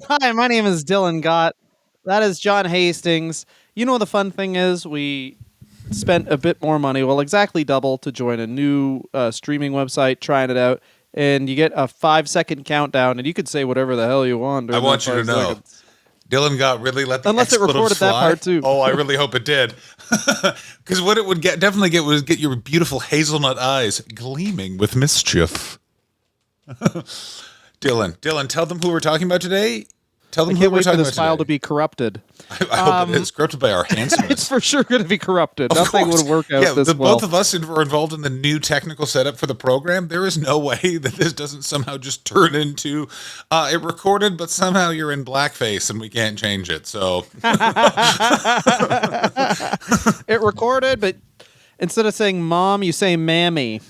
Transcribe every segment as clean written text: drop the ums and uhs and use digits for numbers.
Hi, my name is Dylan Gott. That is John Hastings. You know, the fun thing is, we spent a bit more money, well, exactly double, to join a new streaming website, trying it out. And you get a 5 second countdown, and you can say whatever the hell you want I during that want you to five know, seconds. Dylan got really let the Unless it expletives recorded that fly. part too. Oh, I really hope it did. Because what it would definitely get was get your beautiful hazelnut eyes gleaming with mischief. Dylan, tell them who we're talking about today. Tell I them who can't we're wait for talking this about file to today. be corrupted. I hope it is corrupted by our It's handsomeness. for sure going to be corrupted. Of Nothing course. would work out Yeah, this well. both of us were involved in the new technical setup for the program. There is no way that this doesn't somehow just turn into it recorded, but somehow you're in blackface and we can't change it. So It recorded, but instead of saying mom, you say mammy.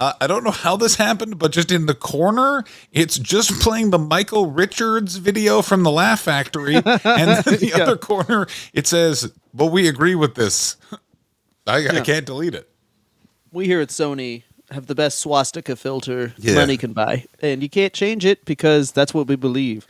I don't know how this happened, but just in the corner, it's just playing the Michael Richards video from the Laugh Factory, and then the Yeah. other corner it says, "Well, we agree with this." I can't delete it. We here at Sony have the best swastika filter Yeah. money can buy, and you can't change it because that's what we believe.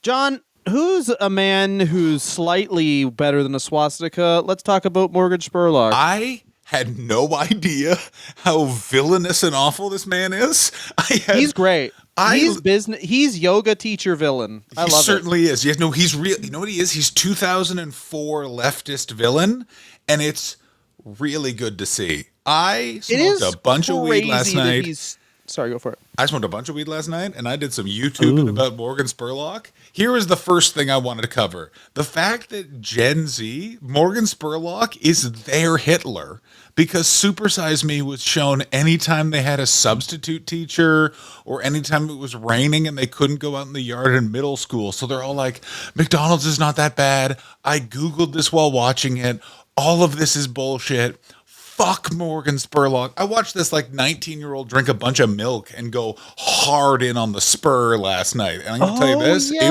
John, who's a man who's slightly better than a swastika? Let's talk about Morgan Spurlock. I had no idea how villainous and awful this man is. He's great. I- He's business. He's yoga teacher villain. I He love certainly is. Yes, no, he's real. You know what he is? He's 2004 leftist villain, and it's really good to see. I it. It is smoked a bunch of weed last crazy that night. he's- Sorry, go for it. I smoked a bunch of weed last night, and I did some YouTubing about Morgan Spurlock. Here is the first thing I wanted to cover. The fact that Gen Z, Morgan Spurlock, is their Hitler. Because Super Size Me was shown anytime they had a substitute teacher or anytime it was raining and they couldn't go out in the yard in middle school. So they're all like, McDonald's is not that bad. I Googled this while watching it. All of this is bullshit. Fuck Morgan Spurlock. I watched this like 19-year-old drink a bunch of milk and go hard in on the spur last night. And I'm going to tell you this, yeah.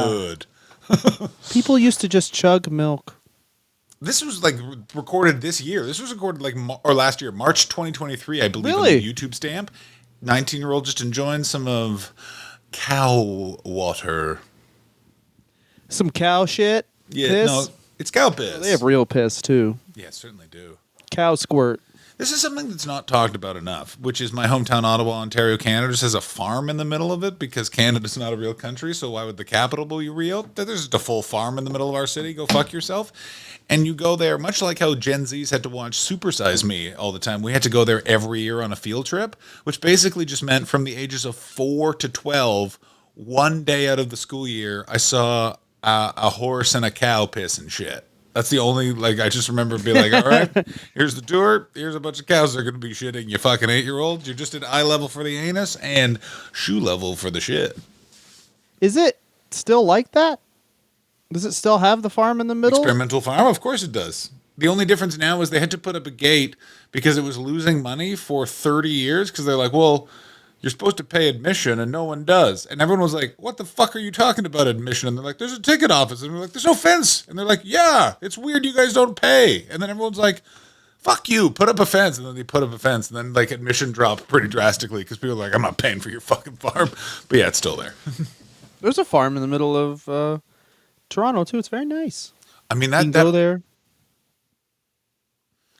it was good. People used to just chug milk. This was like recorded this year. This was recorded like or last year, March 2023, I believe, Really? on the YouTube stamp. 19-year-old just enjoying some of cow water. Some cow shit. Yeah, Piss? no, it's cow piss. They have real piss too. Yeah, certainly do. Cow squirt. This is something that's not talked about enough, which is my hometown, Ottawa, Ontario, Canada, just has a farm in the middle of it because Canada's not a real country, so why would the capital be real? There's just a full farm in the middle of our city. Go fuck yourself. And you go there, much like how Gen Zs had to watch Super Size Me all the time. We had to go there every year on a field trip, which basically just meant from the ages of 4 to 12, one day out of the school year, I saw a horse and a cow piss and shit. That's the only, like, I just remember being like, all right, here's the tour. Here's a bunch of cows that are going to be shitting. You fucking 8-year-olds. You're just at eye level for the anus and shoe level for the shit. Is it still like that? Does it still have the farm in the middle? Experimental farm? Of course it does. The only difference now is they had to put up a gate because it was losing money for 30 years because they're like, well, you're supposed to pay admission and no one does. And everyone was like, what the fuck are you talking about admission? And they're like, there's a ticket office. And we're like, there's no fence. And they're like, yeah, it's weird you guys don't pay. And then everyone's like, fuck you, put up a fence. And then they put up a fence. And then like admission dropped pretty drastically because people are like, I'm not paying for your fucking farm. But yeah, it's still there. There's a farm in the middle of Toronto too. It's very nice. I mean, You can go there.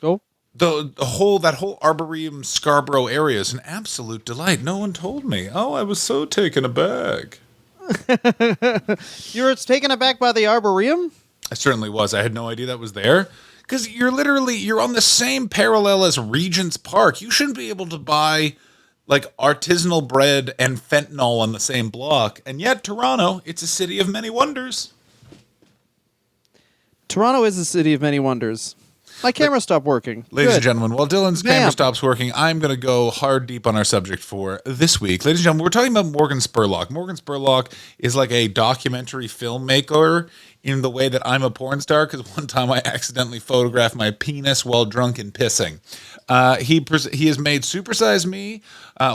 Go. that whole Arboretum Scarborough area is an absolute delight. No one told me. Oh, I was so taken aback. You were taken aback by the Arboretum? I certainly was. I had no idea that was there. Because you're on the same parallel as Regent's Park. You shouldn't be able to buy like artisanal bread and fentanyl on the same block. And yet Toronto, it's a city of many wonders. Toronto is a city of many wonders. My camera stopped working. Ladies and Good. gentlemen, while Dylan's Bam. camera stops working, I'm going to go hard deep on our subject for this week. Ladies and gentlemen, we're talking about Morgan Spurlock. Morgan Spurlock is like a documentary filmmaker in the way that I'm a porn star, because one time I accidentally photographed my penis while drunk and pissing. He has made Super Size Me.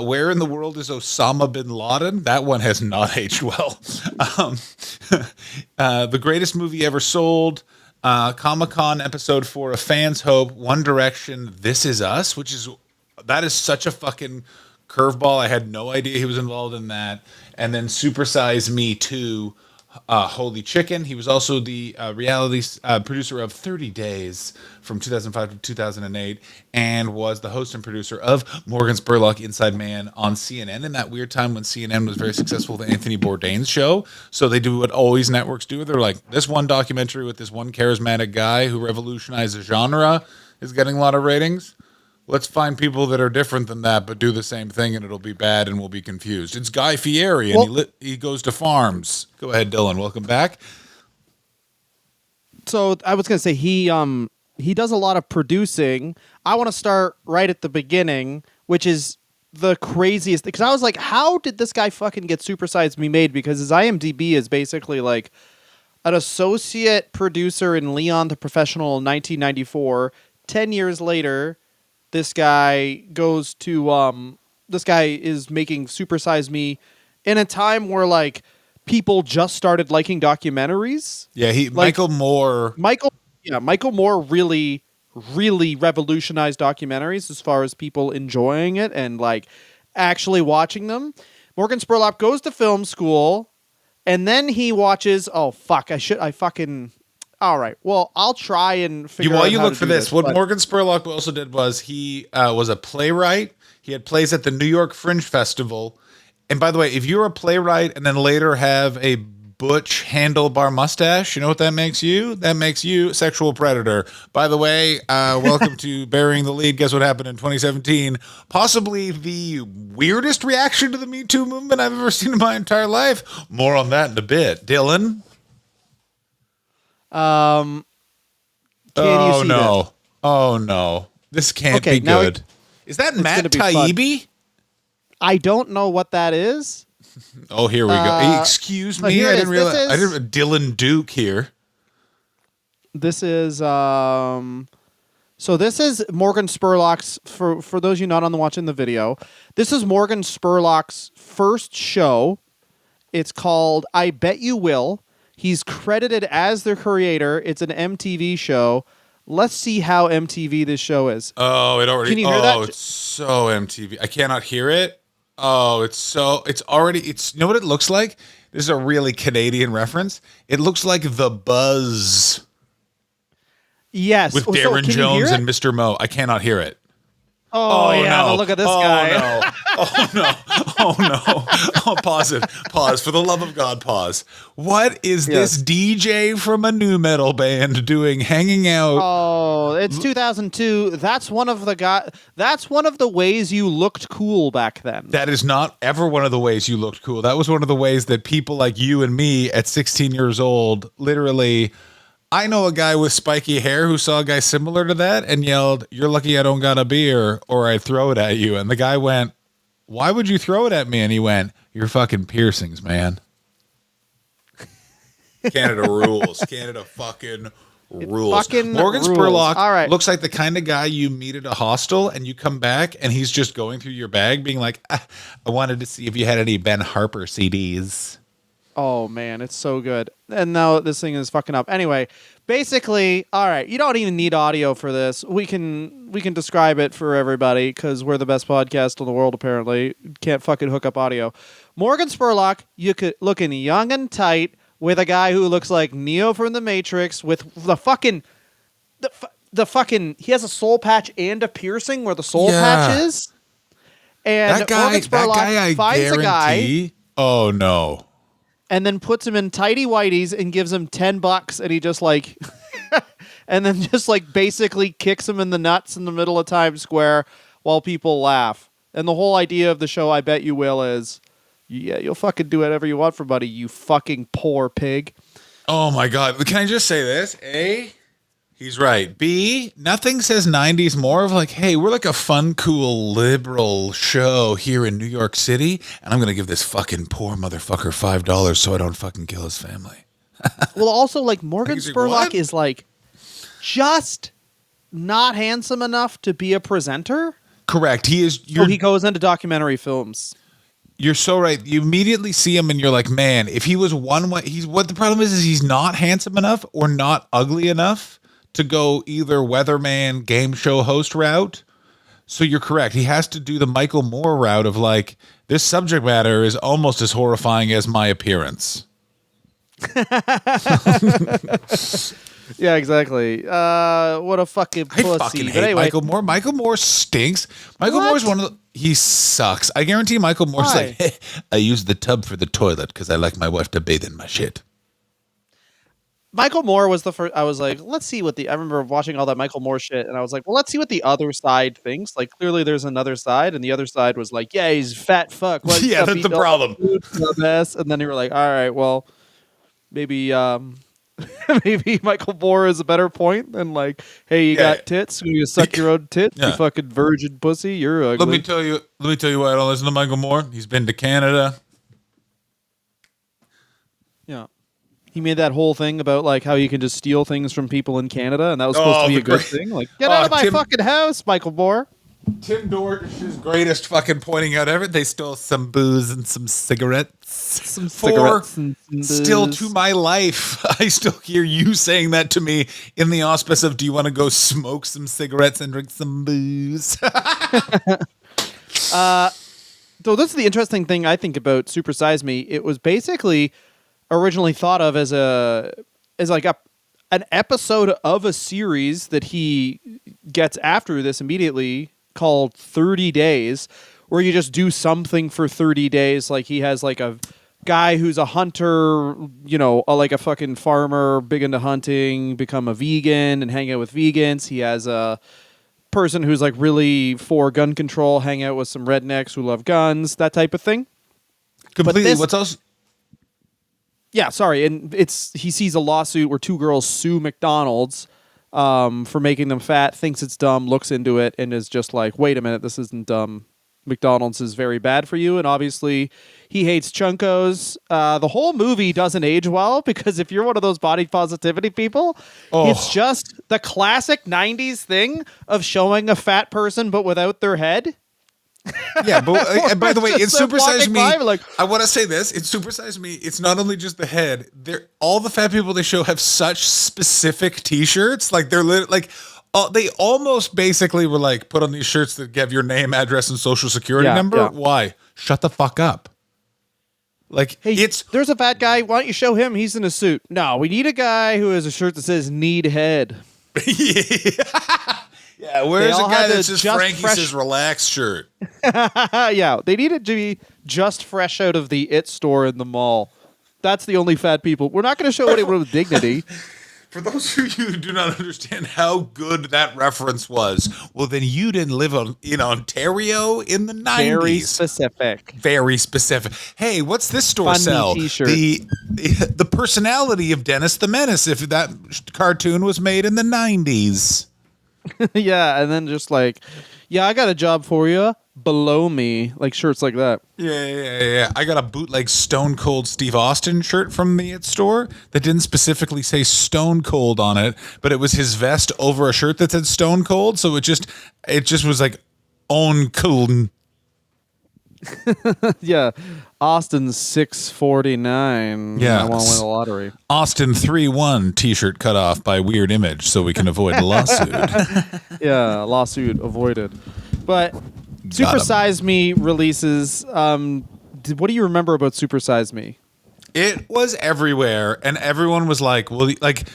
Where in the world is Osama bin Laden? That one has not aged well. The Greatest Movie Ever Sold. Comic-Con episode 4 of Fans Hope, One Direction, This Is Us, that is such a fucking Curveball, I had no idea he was involved in that. And then Super Size Me 2, Holy Chicken. He was also the reality producer of 30 Days from 2005 to 2008, and was the host and producer of Morgan Spurlock Inside Man on CNN in that weird time when CNN was very successful with Anthony Bourdain's show. So they do what always networks do. They're like, this one documentary with this one charismatic guy who revolutionized the genre is getting a lot of ratings. Let's find people that are different than that, but do the same thing, and it'll be bad, and we'll be confused. It's Guy Fieri, and he goes to farms. Go ahead, Dylan. Welcome back. So I was gonna say he does a lot of producing. I want to start right at the beginning, which is the craziest, because I was like, how did this guy fucking get Super Size Me made? Because his IMDb is basically like an associate producer in Leon the Professional in 1994. 10 years later, this guy is making Super Size Me in a time where like people just started liking documentaries. Yeah, Michael Moore really revolutionized documentaries as far as people enjoying it and like actually watching them. Morgan Spurlock goes to film school, and then he watches. Oh fuck! All right. Well, I'll try and figure out. While you how look to for do this, what Morgan Spurlock also did was he was a playwright. He had plays at the New York Fringe Festival. And by the way, if you're a playwright and then later have a butch handlebar mustache, you know what that makes you? That makes you a sexual predator. By the way, welcome to Burying the Lead. Guess what happened in 2017? Possibly the weirdest reaction to the Me Too movement I've ever seen in my entire life. More on that in a bit. Dylan? Can you see this? Oh no. This can't be good. Is that Matt Taibbi? I don't know what that is. Oh, here we go. Excuse me. I didn't realize. Dylan Duke here. This is so this is Morgan Spurlock's, for those of you not on the watching the video, this is Morgan Spurlock's first show. It's called I Bet You Will. He's credited as the creator. It's an MTV show. Let's see how MTV this show is. Oh, it already. Can you hear that? It's so MTV. I cannot hear it. Oh, it's already. You know what it looks like? This is a really Canadian reference. It looks like The Buzz. Yes. With Darren Jones and Mr. Mo. I cannot hear it. Oh yeah, no. Look at this guy. No. Oh no. Oh no. Oh, pause it. Pause. For the love of God, pause. What is this DJ from a new metal band doing hanging out? Oh, it's 2002. That's one of the ways you looked cool back then. That is not ever one of the ways you looked cool. That was one of the ways that people like you and me at 16 years old literally. I know a guy with spiky hair who saw a guy similar to that and yelled, "You're lucky I don't got a beer or I'd throw it at you." And the guy went, "Why would you throw it at me?" And he went, "Your fucking piercings, man." Canada rules. Canada fucking rules. Morgan Spurlock looks like the kind of guy you meet at a hostel and you come back and he's just going through your bag being like, I wanted to see if you had any Ben Harper CDs. Oh man, it's so good. And now this thing is fucking up. Anyway, basically, all right, you don't even need audio for this. We can describe it for everybody because we're the best podcast in the world apparently. Can't fucking hook up audio. Morgan Spurlock, you could looking young and tight with a guy who looks like Neo from the Matrix with the fucking he has a soul patch and a piercing where the soul patch is. And that guy finds a guy. Oh no. And then puts him in tighty whities and gives him $10, and he just like, and then just like basically kicks him in the nuts in the middle of Times Square while people laugh. And the whole idea of the show, I Bet You Will, is, yeah, you'll fucking do whatever you want for money, you fucking poor pig. Oh my God! Can I just say this? A, he's right. B, nothing says 90s more of like, hey, we're like a fun, cool, liberal show here in New York City, and I'm going to give this fucking poor motherfucker $5 so I don't fucking kill his family. Well, also, like, Morgan Spurlock is, like, just not handsome enough to be a presenter. Correct. He is. So he goes into documentary films. You're so right. You immediately see him and you're like, man, if he was one way, what the problem is he's not handsome enough or not ugly enough to go either weatherman game show host route. So you're correct. He has to do the Michael Moore route of like, this subject matter is almost as horrifying as my appearance. Yeah, exactly. What a fucking I pussy. fucking But hate anyway, Michael Moore. Michael Moore stinks. Michael What? Moore's one of the... He sucks. I guarantee Michael Moore's Why? like, hey, I use the tub for the toilet because I like my wife to bathe in my shit. Michael Moore was the first. I was like, let's see what the. I remember watching all that Michael Moore shit, and I was like, well, let's see what the other side thinks. Like, clearly, there's another side, and the other side was like, yeah, he's fat fuck. What Yeah, stuff that's he the does, problem. dumbass. And then you were like, all right, well, maybe, maybe Michael Moore is a better point than like, hey, you got tits, you suck your own tits, you fucking virgin pussy, you're ugly. Let me tell you why I don't listen to Michael Moore. He's been to Canada. Yeah. He made that whole thing about like how you can just steal things from people in Canada, and that was supposed to be a good thing. Like, get out of my fucking house, Michael Moore. Tim Dort's greatest fucking pointing out ever. They stole some booze and some cigarettes. Cigarettes and still booze. to my life, I still hear you saying that to me in the auspice of, do you want to go smoke some cigarettes and drink some booze? So this is the interesting thing I think about Super Size Me. It was basically originally thought of as an episode of a series that he gets after this immediately called 30 Days, where you just do something for 30 days. Like he has like a guy who's a hunter, like a fucking farmer, big into hunting, become a vegan and hang out with vegans. He has a person who's like really for gun control, hang out with some rednecks who love guns, that type of thing. Completely. What's else? Yeah, sorry, and he sees a lawsuit where two girls sue McDonald's for making them fat, thinks it's dumb, looks into it, and is just like, wait a minute, this isn't dumb. McDonald's is very bad for you, and obviously he hates Chunkos. The whole movie doesn't age well, because if you're one of those body positivity people, it's just the classic 90s thing of showing a fat person but without their head. Yeah, but and by the way, in Super Size Me, like, I want to say this: in Super Size Me, it's not only just the head. All the fat people they show have such specific T-shirts. Like they almost basically were like, put on these shirts that give your name, address, and social security number. Yeah. Why? Shut the fuck up. Like, hey, there's a fat guy. Why don't you show him? He's in a suit. No, we need a guy who has a shirt that says "Need Head." Yeah, where's a guy that says Frankie says relax shirt? Yeah, they need it to be just fresh out of the It store in the mall. That's the only fat people. We're not going to show anyone with dignity. For those of you who do not understand how good that reference was, well, then you didn't live in Ontario in the 90s. Very specific. Very specific. Hey, what's this store Funny sell? T-shirt. The personality of Dennis the Menace, if that cartoon was made in the 90s. Yeah, and then just like, yeah, I got a job for you. Below me, like shirts like that. Yeah. I got a bootleg Stone Cold Steve Austin shirt from the It store that didn't specifically say Stone Cold on it, but it was his vest over a shirt that said Stone Cold, so it just was like on cold. Yeah, Austin 649. Yeah, I want to win the lottery. Austin 3-1 T-shirt cut off by Weird Image, so we can avoid a lawsuit. Yeah, lawsuit avoided. But Super Size Me releases. What do you remember about Super Size Me? It was everywhere, and everyone was like, "Well, like."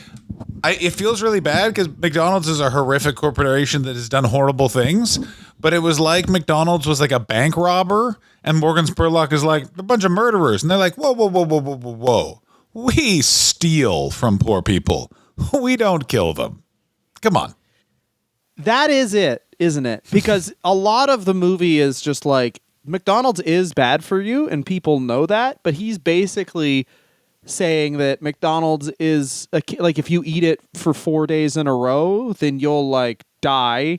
It feels really bad because McDonald's is a horrific corporation that has done horrible things, but it was like McDonald's was like a bank robber, and Morgan Spurlock is like a bunch of murderers, and they're like, whoa, we steal from poor people, we don't kill them. Come on, that is it, isn't it? Because a lot of the movie is just like McDonald's is bad for you, and people know that, but he's basically saying that McDonald's is like if you eat it for 4 days in a row, then you'll like die.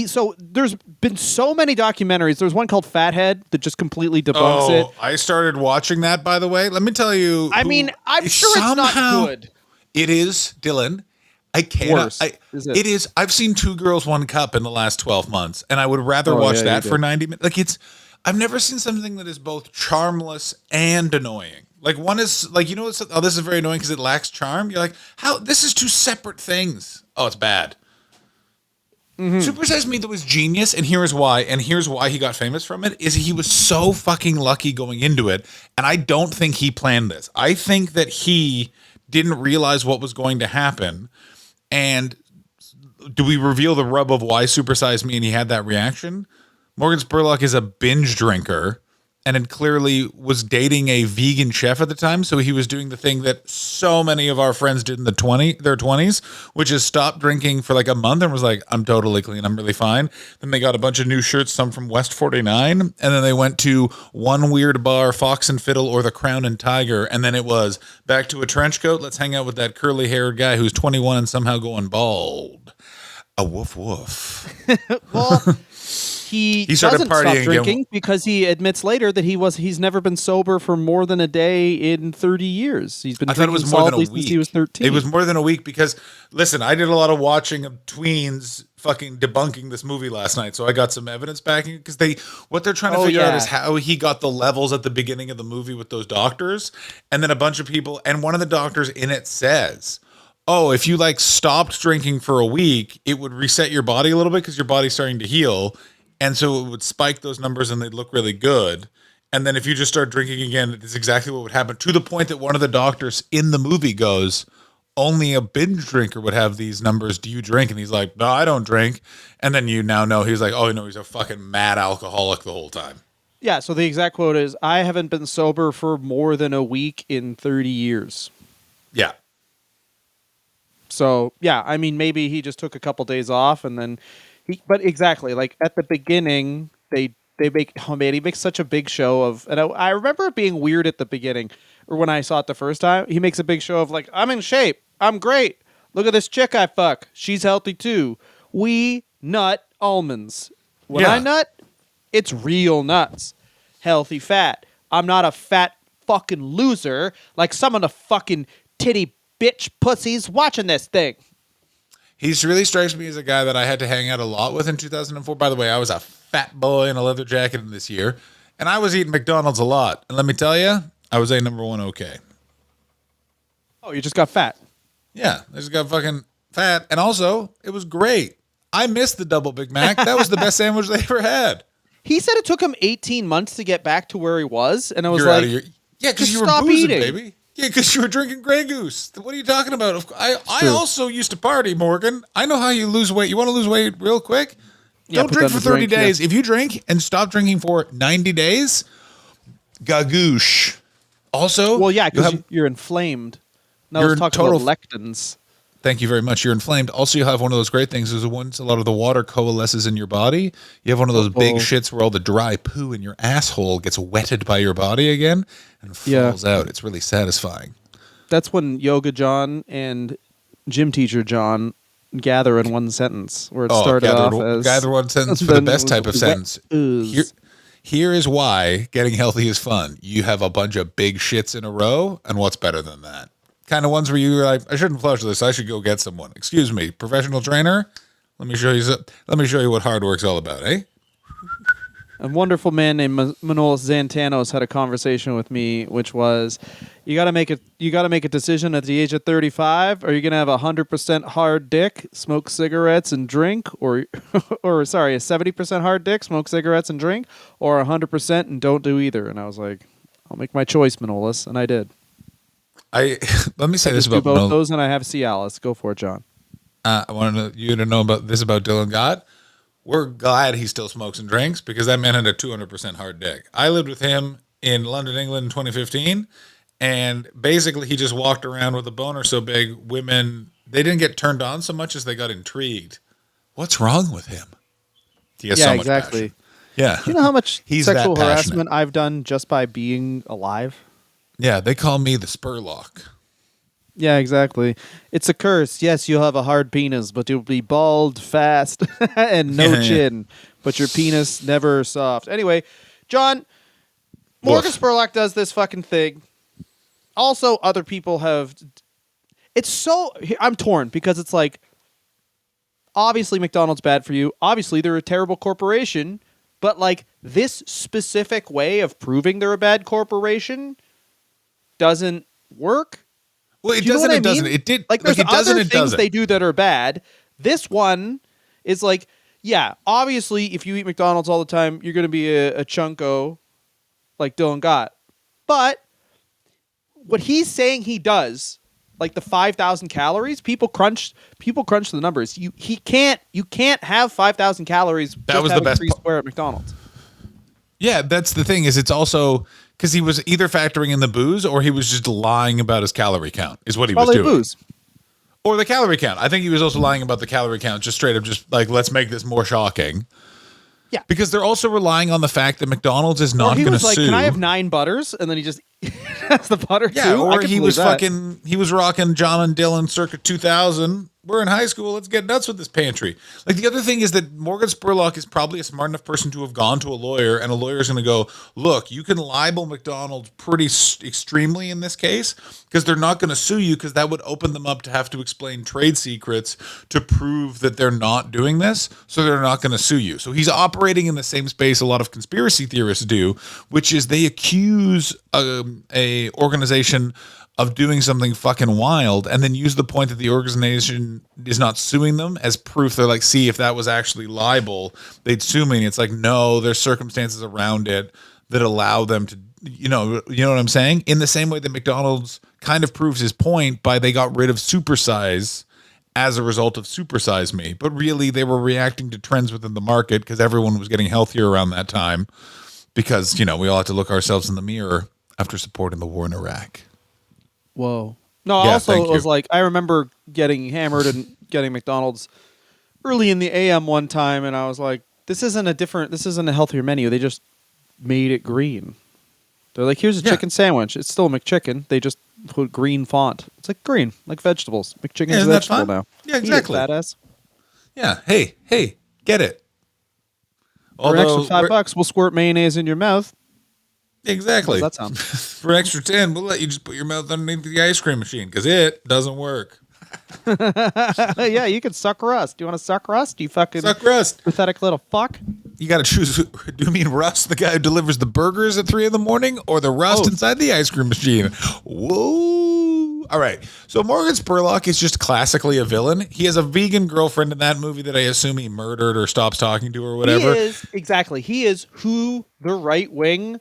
So there's been so many documentaries. There's one called Fathead that just completely debunks it. I started watching that, by the way. Let me tell you. I mean, I'm sure it's not good. It is, Dylan. I can't. Worse. It is. I've seen Two Girls, One Cup in the last 12 months, and I would rather watch that for 90 minutes. Like I've never seen something that is both charmless and annoying. Like one is like, this is very annoying because it lacks charm. You're like, how? This is two separate things. Oh, it's bad. Super Size Me that was genius, and here's why. And here's why he got famous from it: is he was so fucking lucky going into it, and I don't think he planned this. I think that he didn't realize what was going to happen. And do we reveal the rub of why Super Size Me and he had that reaction? Morgan Spurlock is a binge drinker and had clearly was dating a vegan chef at the time. So he was doing the thing that so many of our friends did in their 20s, which is stop drinking for like a month and was like, I'm totally clean. I'm really fine. Then they got a bunch of new shirts, some from West 49. And then they went to one weird bar, Fox and Fiddle or the Crown and Tiger. And then it was back to a trench coat. Let's hang out with that curly haired guy who's 21 and somehow going bald. A woof woof. Well, he started doesn't partying stop drinking again. because he admits later that he's never been sober for more than a day in 30 years. He's been I thought it drinking was more than a solidly week. since he was 13. It was more than a week because, listen, I did a lot of watching of tweens fucking debunking this movie last night, so I got some evidence backing because what they're trying to figure out is how he got the levels at the beginning of the movie with those doctors, and then a bunch of people, and one of the doctors in it says, oh, if you like stopped drinking for a week, it would reset your body a little bit because your body's starting to heal. And so it would spike those numbers and they'd look really good. And then if you just start drinking again, it's exactly what would happen, to the point that one of the doctors in the movie goes, only a binge drinker would have these numbers. Do you drink? And he's like, no, I don't drink. And then you now know he's like, oh, no, he's a fucking mad alcoholic the whole time. Yeah, so the exact quote is, I haven't been sober for more than a week in 30 years. Yeah. So, yeah, I mean, maybe he just took a couple days off and then but exactly, like at the beginning, he makes such a big show of, and I remember it being weird at the beginning, or when I saw it the first time, he makes a big show of like, I'm in shape, I'm great, look at this chick I fuck, she's healthy too. We nut almonds. When I nut, it's real nuts. Healthy fat. I'm not a fat fucking loser like some of the fucking titty bitch pussies watching this thing. He really strikes me as a guy that I had to hang out a lot with in 2004. By the way, I was a fat boy in a leather jacket in this year, and I was eating McDonald's a lot. And let me tell you, I was a number one okay. Oh, you just got fat. Yeah, I just got fucking fat. And also, it was great. I missed the double Big Mac. That was the best sandwich they ever had. He said it took him 18 months to get back to where he was, and I was You're out like, of your... Yeah, because you were stop boozing, eating. baby. Yeah, because you were drinking Grey Goose. What are you talking about? I also used to party, Morgan. I know how you lose weight. You want to lose weight real quick? Yeah, Don't drink for 30 days. Yeah. If you drink and stop drinking for 90 days, gagoosh. Also, well, yeah, because you're inflamed. Now let's talk about lectins. Thank you very much. You're inflamed. Also, you have one of those great things is once a lot of the water coalesces in your body, you have one of those big shits where all the dry poo in your asshole gets wetted by your body again and falls out. It's really satisfying. That's when Yoga John and Gym Teacher John gather in one sentence, where it started off as... Gather one sentence for the best type of sentence. Here is why getting healthy is fun. You have a bunch of big shits in a row, and what's better than that? Kind of ones where you're like, I shouldn't flush this. I should go get someone. Excuse me, professional trainer. Let me show you what hard work's all about, eh? A wonderful man named Manolis Zantanos had a conversation with me, which was, you got to make a decision at the age of 35. Are you going to have 100% hard dick, smoke cigarettes and drink, or sorry, a 70% hard dick, smoke cigarettes and drink, or 100% and don't do either? And I was like, I'll make my choice, Manolis, and I did. Let me say this about both those, and I have Cialis. Go for it, John. I wanted you to know about this about Dylan Gott. We're glad he still smokes and drinks because that man had a 200% hard dick. I lived with him in London, England in 2015, and basically he just walked around with a boner so big, women, they didn't get turned on so much as they got intrigued. What's wrong with him? He has so much exactly. passion. Yeah. Do you know how much He's sexual that passionate. harassment I've done just by being alive? Yeah, they call me the Spurlock. Yeah, exactly. It's a curse. Yes, you'll have a hard penis, but you'll be bald fast and no chin. But your penis never soft. Anyway, John, Morgan Spurlock does this fucking thing. Also, other people have... It's so... I'm torn because it's like, obviously McDonald's bad for you. Obviously, they're a terrible corporation. But like, this specific way of proving they're a bad corporation doesn't work. Well, it doesn't. It doesn't. It did. Like, there's other things they do that are bad. This one It's like, yeah, obviously, if you eat McDonald's all the time, you're going to be a chunko like Dylan got. But what he's saying he does, like the 5,000 calories, people crunch the numbers. You can't have 5,000 calories That just was the having best three part. square at McDonald's. Yeah, that's the thing. Is it's also because he was either factoring in the booze or he was just lying about his calorie count. Is what he was Probably doing. booze. Or the calorie count. I think he was also lying about the calorie count, just straight up, just like, let's make this more shocking. Yeah. Because they're also relying on the fact that McDonald's is Or not he going to was like, sue. "Can I have 9 butters?" And then he just has the butter Yeah, too. or he was he was rocking John and Dylan circa 2000. We're in high school. Let's get nuts with this pantry. Like, the other thing is that Morgan Spurlock is probably a smart enough person to have gone to a lawyer, and a lawyer is going to go, look, you can libel McDonald's pretty extremely in this case because they're not going to sue you because that would open them up to have to explain trade secrets to prove that they're not doing this. So they're not going to sue you. So he's operating in the same space a lot of conspiracy theorists do, which is they accuse a organization of doing something fucking wild and then use the point that the organization is not suing them as proof. They're like, see, if that was actually libel, they'd sue me. And it's like, no, there's circumstances around it that allow them to, you know what I'm saying? In the same way that McDonald's kind of proves his point by they got rid of Supersize as a result of Supersize Me. But really they were reacting to trends within the market because everyone was getting healthier around that time because, we all had to look ourselves in the mirror after supporting the war in Iraq. Whoa. No, Yeah, also thank it was you. like, I remember getting hammered and getting McDonald's early in the AM one time, and I was like, this isn't a healthier menu. They just made it green. They're like, here's a Yeah. chicken sandwich. It's still a McChicken. They just put green font. It's like green, like vegetables. McChicken's Isn't a that vegetable fun? now. Yeah, Eat it, exactly. badass. Yeah. Hey, get it. For an extra Although, $5, we'll squirt mayonnaise in your mouth. exactly. How does that sound? For an extra 10, we'll let you just put your mouth underneath the ice cream machine because it doesn't work. Yeah, you can suck rust. Do you want to suck rust? You fucking Suck rust. pathetic little fuck. You got to choose. Do you mean Russ, the guy who delivers the burgers at 3 a.m, or the rust inside the ice cream machine? Whoa. All right. So Morgan Spurlock is just classically a villain. He has a vegan girlfriend in that movie that I assume he murdered or stops talking to or whatever. He is who the right wing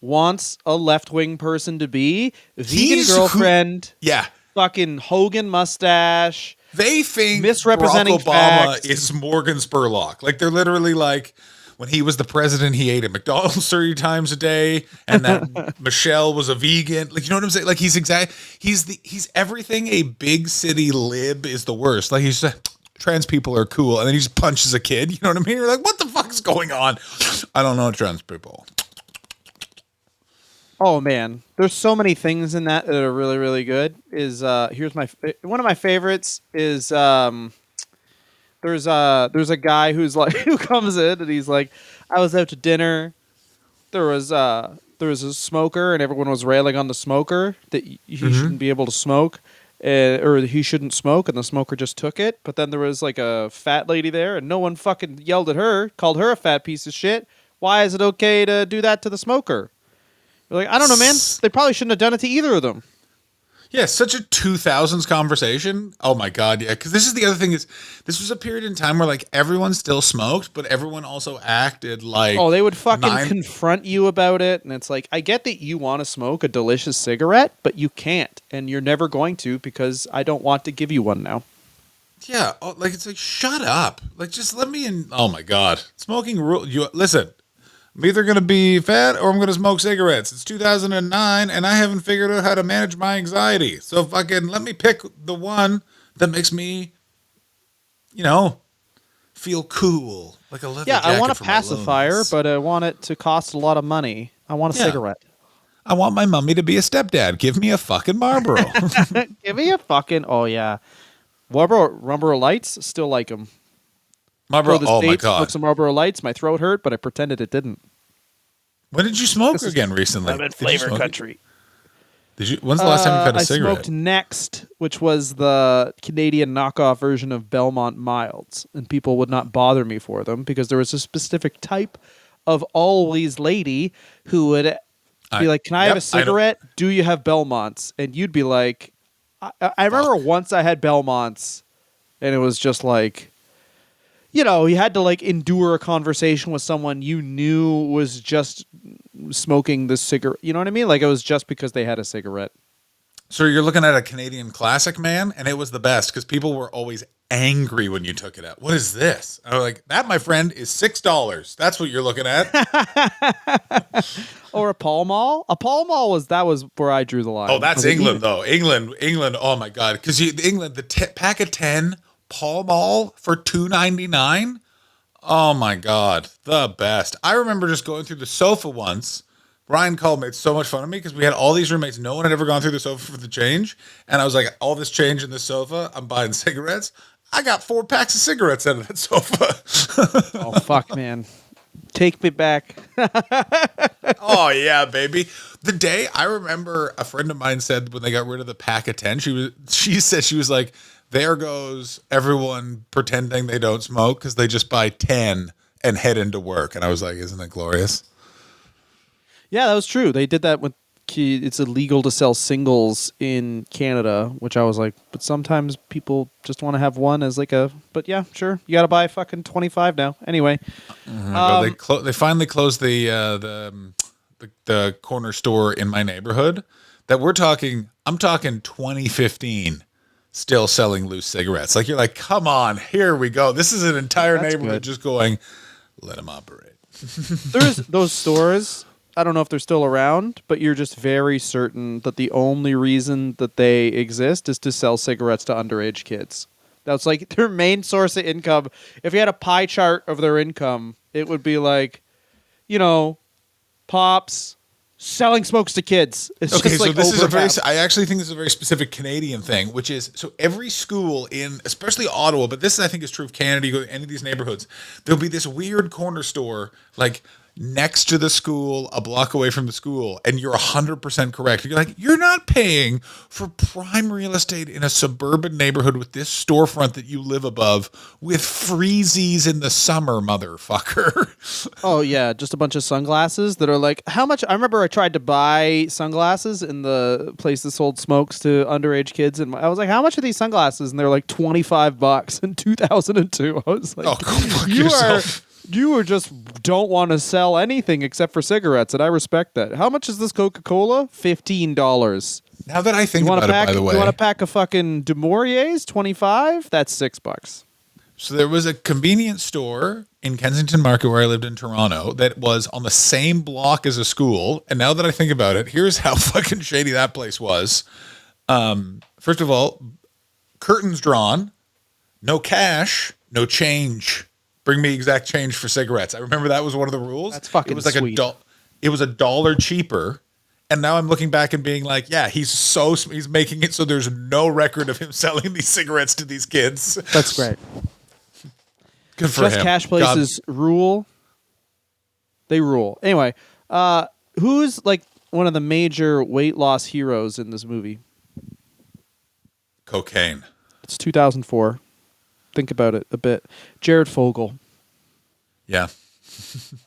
wants a left wing person to be. Vegan He's girlfriend. Yeah. Fucking Hogan mustache. They think Misrepresenting Barack Obama facts. is Morgan Spurlock. Like, they're literally like, when he was the president, he ate at McDonald's 30 times a day, and that Michelle was a vegan. Like, you know what I'm saying? Like, he's everything a big city lib is the worst. Like, he's just, trans people are cool, and then he just punches a kid. You know what I mean? You're like, what the fuck is going on? I don't know trans people. Oh man, there's so many things in that are really, really good. Here's one of my favorites is there's a guy who's like who comes in and he's like, I was out to dinner. There was a smoker and everyone was railing on the smoker that he shouldn't be able to smoke, or he shouldn't smoke, and the smoker just took it. But then there was like a fat lady there, and no one fucking yelled at her, called her a fat piece of shit. Why is it okay to do that to the smoker? You're like, I don't know, man. They probably shouldn't have done it to either of them. Yeah, such a 2000s conversation. Oh my God, yeah. Because this is the other thing is, this was a period in time where like everyone still smoked, but everyone also acted like. Oh, they would fucking confront you about it, and it's like, I get that you want to smoke a delicious cigarette, but you can't, and you're never going to because I don't want to give you one now. Yeah, like it's like, shut up. Like, just let me in. Oh my God, smoking rule. You listen. I'm either going to be fat or I'm going to smoke cigarettes. It's 2009 and I haven't figured out how to manage my anxiety. So fucking let me pick the one that makes me, feel cool. Like a leather jacket. Yeah, I want a for pacifier, my loneliness. but I want it to cost a lot of money. I want a cigarette. I want my mummy to be a stepdad. Give me a fucking Marlboro. Give me a fucking, oh yeah. Marlboro Lights, still like them. Marlboro, oh my God. Smoked some Marlboro Lights. My throat hurt, but I pretended it didn't. When did you smoke again recently? I'm in flavor country. When's the last time you've had a cigarette? I smoked Next, which was the Canadian knockoff version of Belmont Milds, and people would not bother me for them because there was a specific type of always lady who would be like, can I have a cigarette? Do you have Belmonts? And you'd be like, I remember once I had Belmonts, and it was just like, you know, you had to like endure a conversation with someone you knew was just smoking the cigarette. You know what I mean? Like it was just because they had a cigarette. So you're looking at a Canadian classic, man, and it was the best because people were always angry when you took it out. What is this? I was like, that, my friend, is $6. That's what you're looking at. Or a Pall Mall. A Pall Mall was where I drew the line. Oh, that's Okay, England, though. England. Oh my God, because England, the pack of 10 Pall Mall for $2.99. Oh my God, the best. I remember just going through the sofa once. Ryan called, made so much fun of me because we had all these roommates. No one had ever gone through the sofa for the change. And I was like, all this change in the sofa, I'm buying cigarettes. I got 4 packs of cigarettes out of that sofa. Oh, fuck, man. Take me back. Oh, yeah, baby. The day I remember a friend of mine said when they got rid of the pack of 10, she said, she was like, there goes everyone pretending they don't smoke because they just buy 10 and head into work. And I was like, isn't it glorious? Yeah, that was true. They did that with it's illegal to sell singles in Canada, which I was like, but sometimes people just want to have one as like a, but yeah, sure. You got to buy fucking 25 now. Anyway. They finally closed the corner store in my neighborhood that I'm talking 2015, still selling loose cigarettes. Like, you're like, come on, here we go. This is an entire neighborhood just going, let them operate. There's those stores. I don't know if they're still around, but you're just very certain that the only reason that they exist is to sell cigarettes to underage kids. That's like their main source of income. If you had a pie chart of their income, it would be like, you know, Pops selling smokes to kids. It's okay, just so like this is overcap. I actually think this is a very specific Canadian thing, which is, so every school in, especially Ottawa, but this I think is true of Canada, you go to any of these neighborhoods, there'll be this weird corner store, like, next to the school, a block away from the school, and you're 100% correct. You're like, you're not paying for prime real estate in a suburban neighborhood with this storefront that you live above with freezies in the summer, motherfucker. Oh, yeah, just a bunch of sunglasses that are like, how much? I remember I tried to buy sunglasses in the place that sold smokes to underage kids, and I was like, how much are these sunglasses? And they're like $25 in 2002. I was like, Oh, go fuck yourself. You just don't want to sell anything except for cigarettes, and I respect that. How much is this Coca-Cola? $15. Now that I think about it, by the way. You want a pack of fucking Du Mauriers? $25? That's $6. So there was a convenience store in Kensington Market where I lived in Toronto that was on the same block as a school. And now that I think about it, here's how fucking shady that place was. First of all, curtains drawn, no cash, no change. Bring me exact change for cigarettes. I remember that was one of the rules. That's fucking It was like sweet. it was $1 cheaper. And now I'm looking back and being like, yeah, he's making it so there's no record of him selling these cigarettes to these kids. That's great. Good for Just him. cash places rule. They rule. Anyway, who's like one of the major weight loss heroes in this movie? Cocaine. It's 2004. Think about it a bit. Jared Fogle. Yeah.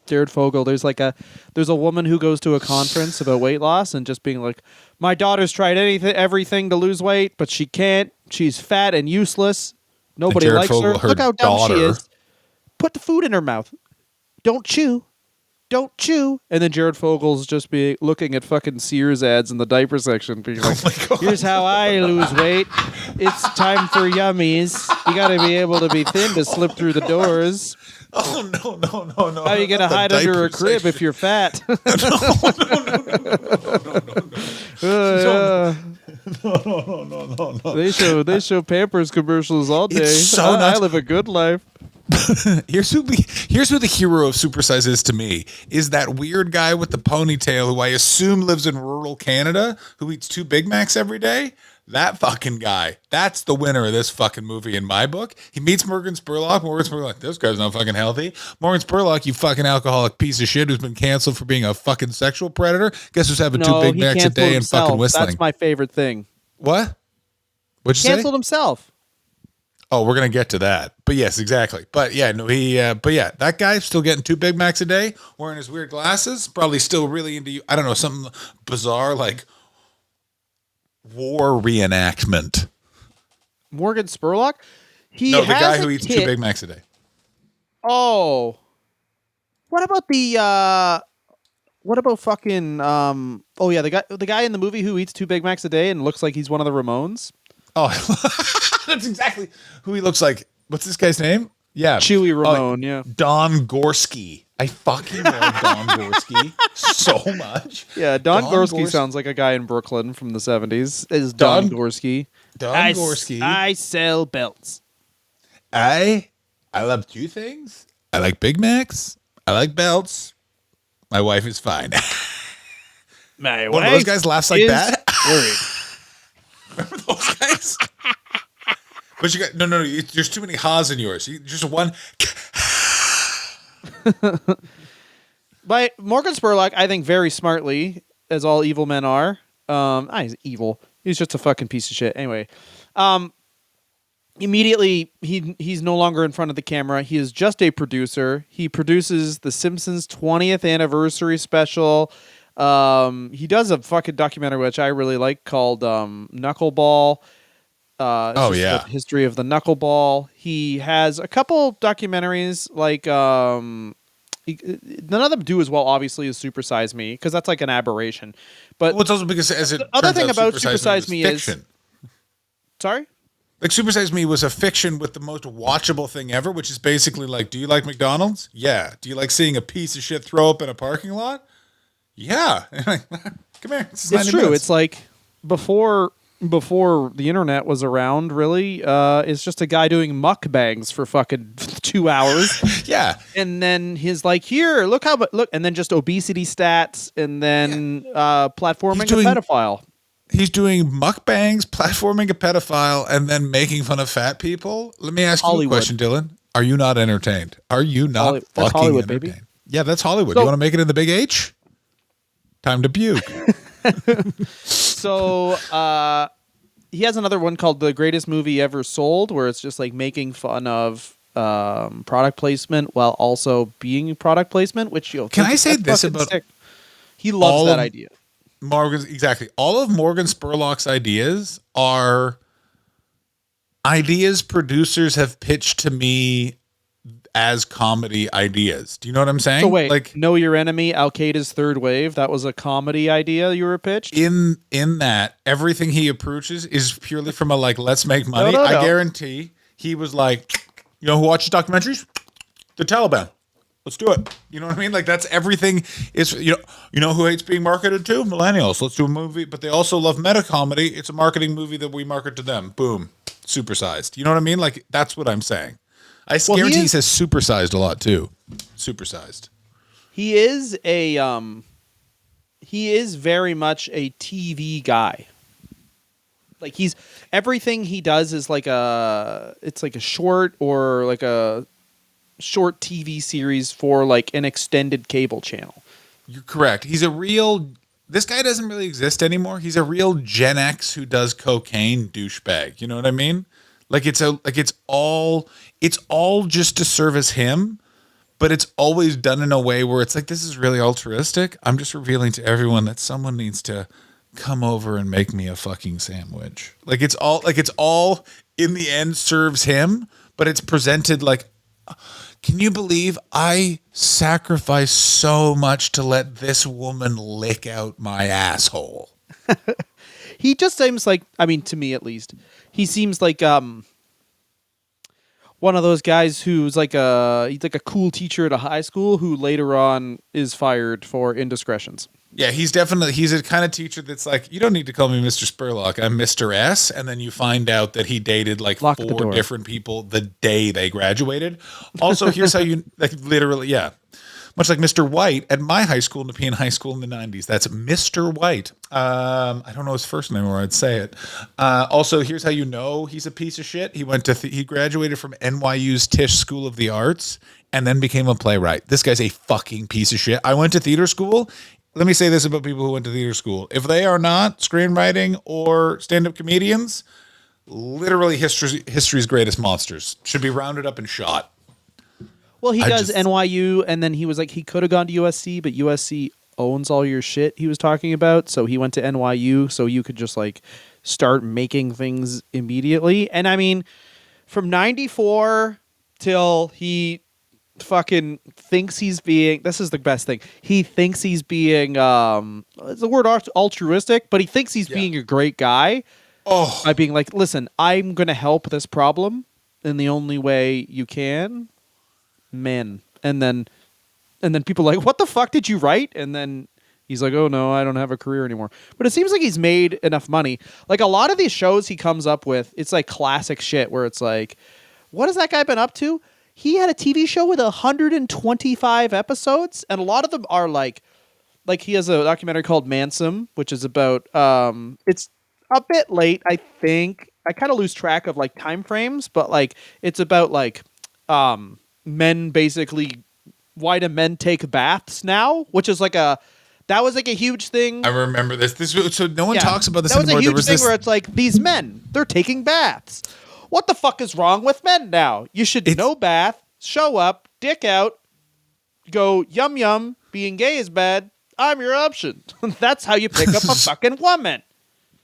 Jared Fogle. There's a woman who goes to a conference about weight loss and just being like, my daughter's tried everything to lose weight, but she can't. She's fat and useless. Nobody Jared likes Fogle, her. her Look how dumb she daughter. is. Put the food in her mouth. Don't chew. Don't chew. And then Jared Fogle's just be looking at fucking Sears ads in the diaper section, being like, here's how I lose weight. It's time for yummies. You got to be able to be thin to slip through the doors. Oh, no. How are you going to hide under a crib if you're fat? No. They show Pampers commercials all day. It's so I nuts. live a good life. Here's who the hero of Supersize is to me, is that weird guy with the ponytail who I assume lives in rural Canada, who eats 2 Big Macs every day. That fucking guy. That's the winner of this fucking movie in my book. He meets Morgan Spurlock. Morgan Spurlock, like, this guy's not fucking healthy. Morgan Spurlock, you fucking alcoholic piece of shit who's been canceled for being a fucking sexual predator. Guess who's having 2 Big Macs a day and fucking whistling. That's my favorite thing. What? What'd you say? Canceled himself. Oh, we're gonna get to that. But yes, exactly. But yeah, no, that guy's still getting 2 Big Macs a day, wearing his weird glasses, probably still really into, I don't know, something bizarre like war reenactment. Morgan Spurlock? The guy who eats 2 Big Macs a day. Oh, what about what about fucking oh yeah, the guy in the movie who eats 2 Big Macs a day and looks like he's one of the Ramones? Oh, that's exactly who he looks like. What's this guy's name? Yeah. Chewy Uh, Ramone, yeah. Don Gorski. I fucking love Don Gorski so much. Yeah, Don Gorski Gorski. sounds like a guy in Brooklyn from the 70s. Is Don- Don Gorski. Don Gorski. I sell belts. I love two things. I like Big Macs. I like belts. My wife is fine. My One of those guys laughs like is that. worried. Remember those guys? But you got no. There's too many ha's in yours. Just one. By Morgan Spurlock, I think very smartly, as all evil men are. He's evil. He's just a fucking piece of shit. Anyway, immediately he's no longer in front of the camera. He is just a producer. He produces The Simpsons 20th anniversary special. He does a fucking documentary which I really like called Knuckleball. The history of the knuckleball. He has a couple documentaries like none of them do as well, obviously, as Super Size Me, because that's like an aberration. But Well, it's also because as it the other turns thing out, about Super Size Me is fiction. Sorry? Like Super Size Me was a fiction with the most watchable thing ever, which is basically like, do you like McDonald's? Yeah. Do you like seeing a piece of shit throw up in a parking lot? Yeah. Come here. It's true. Minutes. It's like before the internet was around, really, it's just a guy doing mukbangs for fucking 2 hours. Yeah. And then he's like, here, look, and then just obesity stats, and then platforming a pedophile. He's doing mukbangs, platforming a pedophile, and then making fun of fat people. Let me ask you a question, Dylan. Are you not entertained? Are you not fucking Hollywood, entertained? baby. Yeah, that's Hollywood. So, you want to make it in the big H? Time to puke. So he has another one called The Greatest Movie Ever Sold, where it's just like making fun of product placement while also being product placement, which Can I say this about sick. He loves that idea. Exactly. All of Morgan Spurlock's ideas are ideas producers have pitched to me as comedy ideas. Do you know what I'm saying? So wait, like, Know Your Enemy, Al Qaeda's Third Wave, that was a comedy idea you were pitched? In that, everything he approaches is purely from a like, let's make money. No. I guarantee he was like, you know who watches documentaries? The Taliban. Let's do it. You know what I mean? Like that's everything is, you know who hates being marketed to? Millennials. Let's do a movie, but they also love meta comedy. It's a marketing movie that we market to them. Boom. Supersized. You know what I mean? Like that's what I'm saying. I guarantee he says supersized a lot too. Supersized. He is very much a TV guy. Like everything he does is like it's like a short or like a short TV series for like an extended cable channel. You're correct. This guy doesn't really exist anymore. He's a real Gen X who does cocaine douchebag. You know what I mean? Like it's all just to service him, but it's always done in a way where it's like, this is really altruistic. I'm just revealing to everyone that someone needs to come over and make me a fucking sandwich. Like it's all in the end serves him, but it's presented like, can you believe I sacrificed so much to let this woman lick out my asshole? He just seems like, I mean, to me at least, he seems like one of those guys who's like he's like a cool teacher at a high school who later on is fired for indiscretions. Yeah, he's a kind of teacher that's like, you don't need to call me Mr. Spurlock. I'm Mr. S. And then you find out that he dated like Lock 4 the door. different people the day they graduated. Also, here's how you like literally, yeah. Much like Mr. White at my high school, Nepean High School in the 90s. That's Mr. White. I don't know his first name or I'd say it. Also, here's how you know he's a piece of shit. He he graduated from NYU's Tisch School of the Arts and then became a playwright. This guy's a fucking piece of shit. I went to theater school. Let me say this about people who went to theater school. If they are not screenwriting or stand-up comedians, literally history's greatest monsters should be rounded up and shot. Well, he does NYU, and then he was like, he could have gone to USC, but USC owns all your shit he was talking about, so he went to NYU, so you could just like start making things immediately. And I mean, from 94 till he fucking thinks he's being, this is the best thing. He thinks he's being it's the word altruistic, but he thinks he's being a great guy by Oh, being like, listen, I'm gonna help this problem in the only way you can, men. And then people are like, what the fuck did you write? And then he's like, oh no, I don't have a career anymore. But it seems like he's made enough money. Like a lot of these shows he comes up with, it's like classic shit where it's like, what has that guy been up to? He had a TV show with 125 episodes, and a lot of them are like he has a documentary called Mansum, which is about it's a bit late, I think. I kind of lose track of like time frames, but like it's about like men basically, why do men take baths now, which is like a that was like a huge thing. I remember this. So no one Yeah. talks about this That was anymore. a There huge was thing this. where it's like these men, they're taking baths. What the fuck is wrong with men now? You should no bath, show up, dick out, go yum yum. Being gay is bad. I'm your option. That's how you pick up a fucking woman.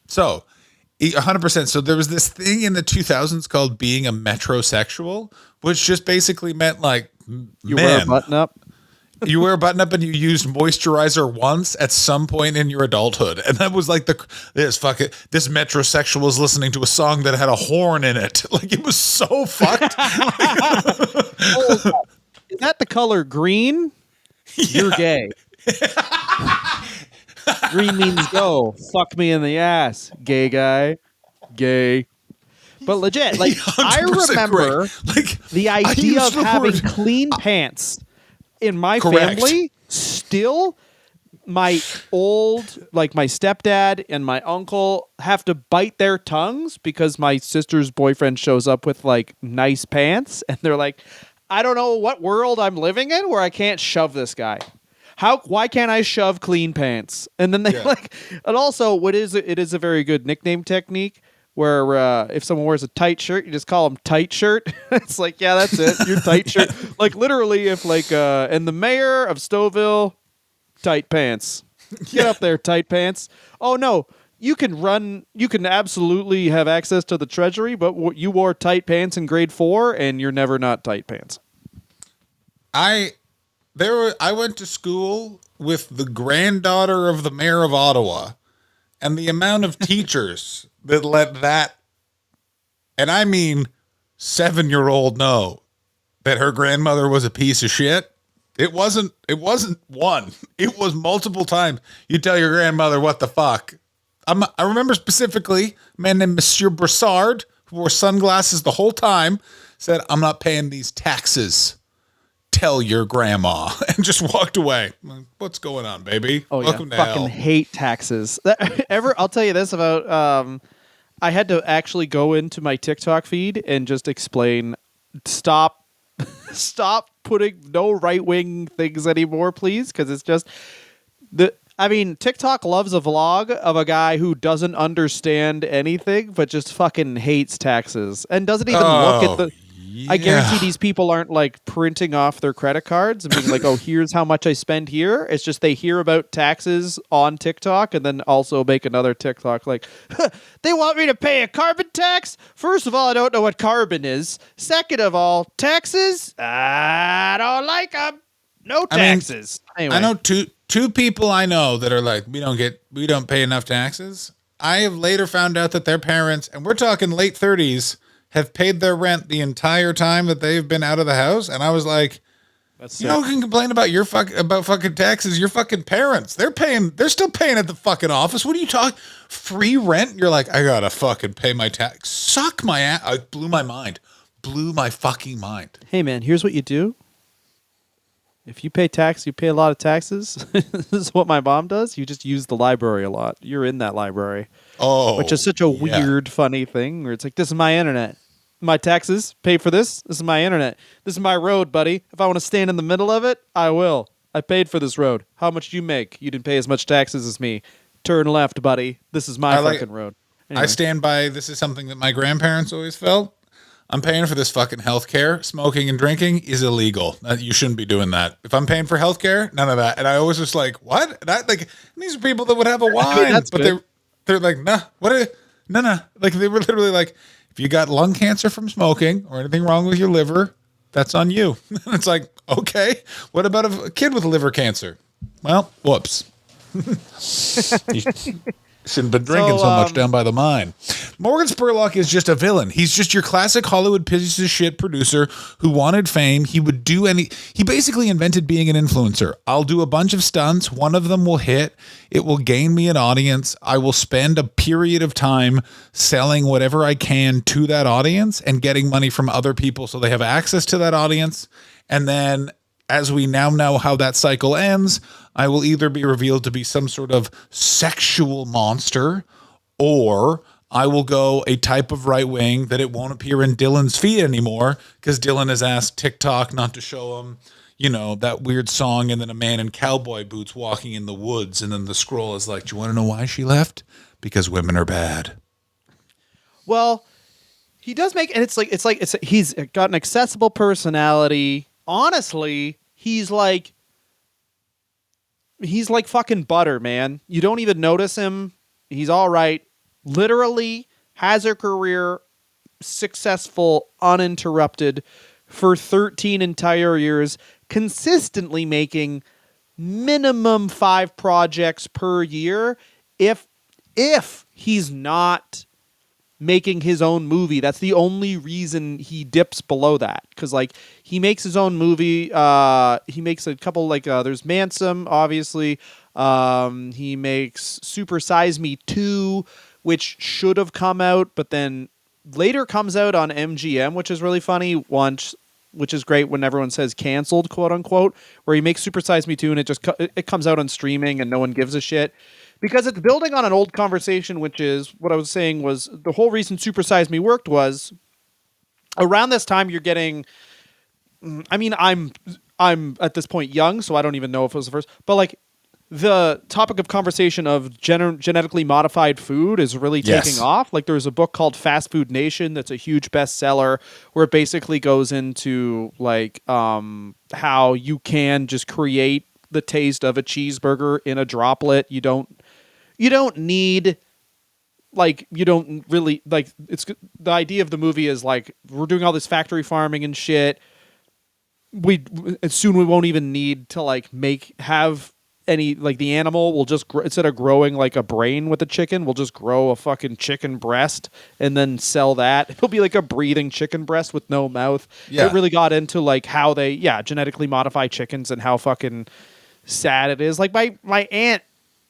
So, 100%. So there was this thing in the 2000s called being a metrosexual, which just basically meant like You wear a button up. you wear a button up and you used moisturizer once at some point in your adulthood. And that was like this metrosexual was listening to a song that had a horn in it. Like it was so fucked. Oh, is that the color green? You're gay. Green means go. Fuck me in the ass. Gay guy. Gay. But legit, like I 100% remember correct. Like the I idea used of the having word- clean pants in my Correct. family still. My my stepdad and my uncle have to bite their tongues because my sister's boyfriend shows up with like nice pants, and they're like, I don't know what world I'm living in where I can't shove this guy. Why can't I shove clean pants? And then they and also it is a very good nickname technique where if someone wears a tight shirt, you just call them tight shirt. It's like, yeah, that's it. You're tight shirt. Like literally if and the mayor of Stouffville, tight pants. Get up there, tight pants. Oh no, you can absolutely have access to the treasury, but you wore tight pants in grade 4 and you're never not tight pants. I went to school with the granddaughter of the mayor of Ottawa, and the amount of teachers that let that, and I mean 7-year-old know that her grandmother was a piece of shit. It wasn't one. It was multiple times. You tell your grandmother what the fuck. I remember specifically a man named Monsieur Broussard, who wore sunglasses the whole time, said, I'm not paying these taxes. Tell your grandma, and just walked away. Like, what's going on, baby? Oh Welcome yeah, to fucking hell. hate taxes. I'll tell you this about. I had to actually go into my TikTok feed and just explain. Stop putting no right wing things anymore, please, because it's just TikTok loves a vlog of a guy who doesn't understand anything, but just fucking hates taxes and doesn't even look at the. I guarantee these people aren't like printing off their credit cards and being like, oh, here's how much I spend here. It's just they hear about taxes on TikTok and then also make another TikTok like, they want me to pay a carbon tax? First of all, I don't know what carbon is. Second of all, taxes? I don't like them. No taxes. Anyway. I know two people I know that are like, we don't pay enough taxes. I have later found out that their parents, and we're talking late 30s, have paid their rent the entire time that they've been out of the house. And I was like, That's you know who can complain about about fucking taxes? Your fucking parents. They're still paying at the fucking office. What are you talking? Free rent? You're like, I gotta fucking pay my tax. Suck my ass. It blew my mind. Blew my fucking mind. Hey man, here's what you do. If you pay tax, you pay a lot of taxes. This is what my mom does. You just use the library a lot. You're in that library. Oh, Which is such a weird, funny thing where it's like, this is my internet. My taxes pay for this. This is my internet. This is my road, buddy. If I want to stand in the middle of it, I will. I paid for this road. How much do you make? You didn't pay as much taxes as me. Turn left, buddy. This is my fucking road. Anyway. I stand by. This is something that my grandparents always felt. I'm paying for this fucking healthcare. Smoking and drinking is illegal. You shouldn't be doing that. If I'm paying for healthcare, none of that. And I always was like, what? These are people that would have a wine, but they're like, nah, nah. Like they were literally like, if you got lung cancer from smoking or anything wrong with your liver, that's on you. It's like, Okay. What about a kid with liver cancer? Well, whoops. You shouldn't have been drinking so much down by the mine. Morgan Spurlock is just a villain. He's just your classic Hollywood piece of shit producer who wanted fame. He would do he basically invented being an influencer. I'll do a bunch of stunts. One of them will hit. It will gain me an audience. I will spend a period of time selling whatever I can to that audience and getting money from other people so they have access to that audience. And then, as we now know how that cycle ends, I will either be revealed to be some sort of sexual monster, or I will go a type of right wing that it won't appear in Dylan's feed anymore because Dylan has asked TikTok not to show him, that weird song and then a man in cowboy boots walking in the woods. And then the scroll is like, do you want to know why she left? Because women are bad. Well, he does make, and he's got an accessible personality. Honestly, he's like fucking butter, man. You don't even notice him. He's all right. Literally has a career successful, uninterrupted for 13 entire years, consistently making minimum 5 projects per year. If he's not making his own movie, that's the only reason he dips below that, because he makes his own movie. He makes a couple, there's Mansum, obviously. He makes Super Size Me 2, which should have come out but then later comes out on MGM, which is really funny, which is great when everyone says canceled, quote unquote, where he makes Super Size Me 2 and it comes out on streaming and no one gives a shit. Because it's building on an old conversation, which is what I was saying was the whole reason Super Size Me worked was around this time you're getting, I'm at this point young, so I don't even know if it was the first, but the topic of conversation of genetically modified food is really taking off. There's a book called Fast Food Nation that's a huge bestseller where it basically goes into how you can just create the taste of a cheeseburger in a droplet. You don't need, you don't really, it's the idea of the movie is we're doing all this factory farming and shit. Soon we won't even need to have any, the animal will just instead of growing a brain with a chicken, we'll just grow a fucking chicken breast and then sell that. It'll be a breathing chicken breast with no mouth. Yeah. It really got into how they genetically modify chickens and how fucking sad it is. My aunt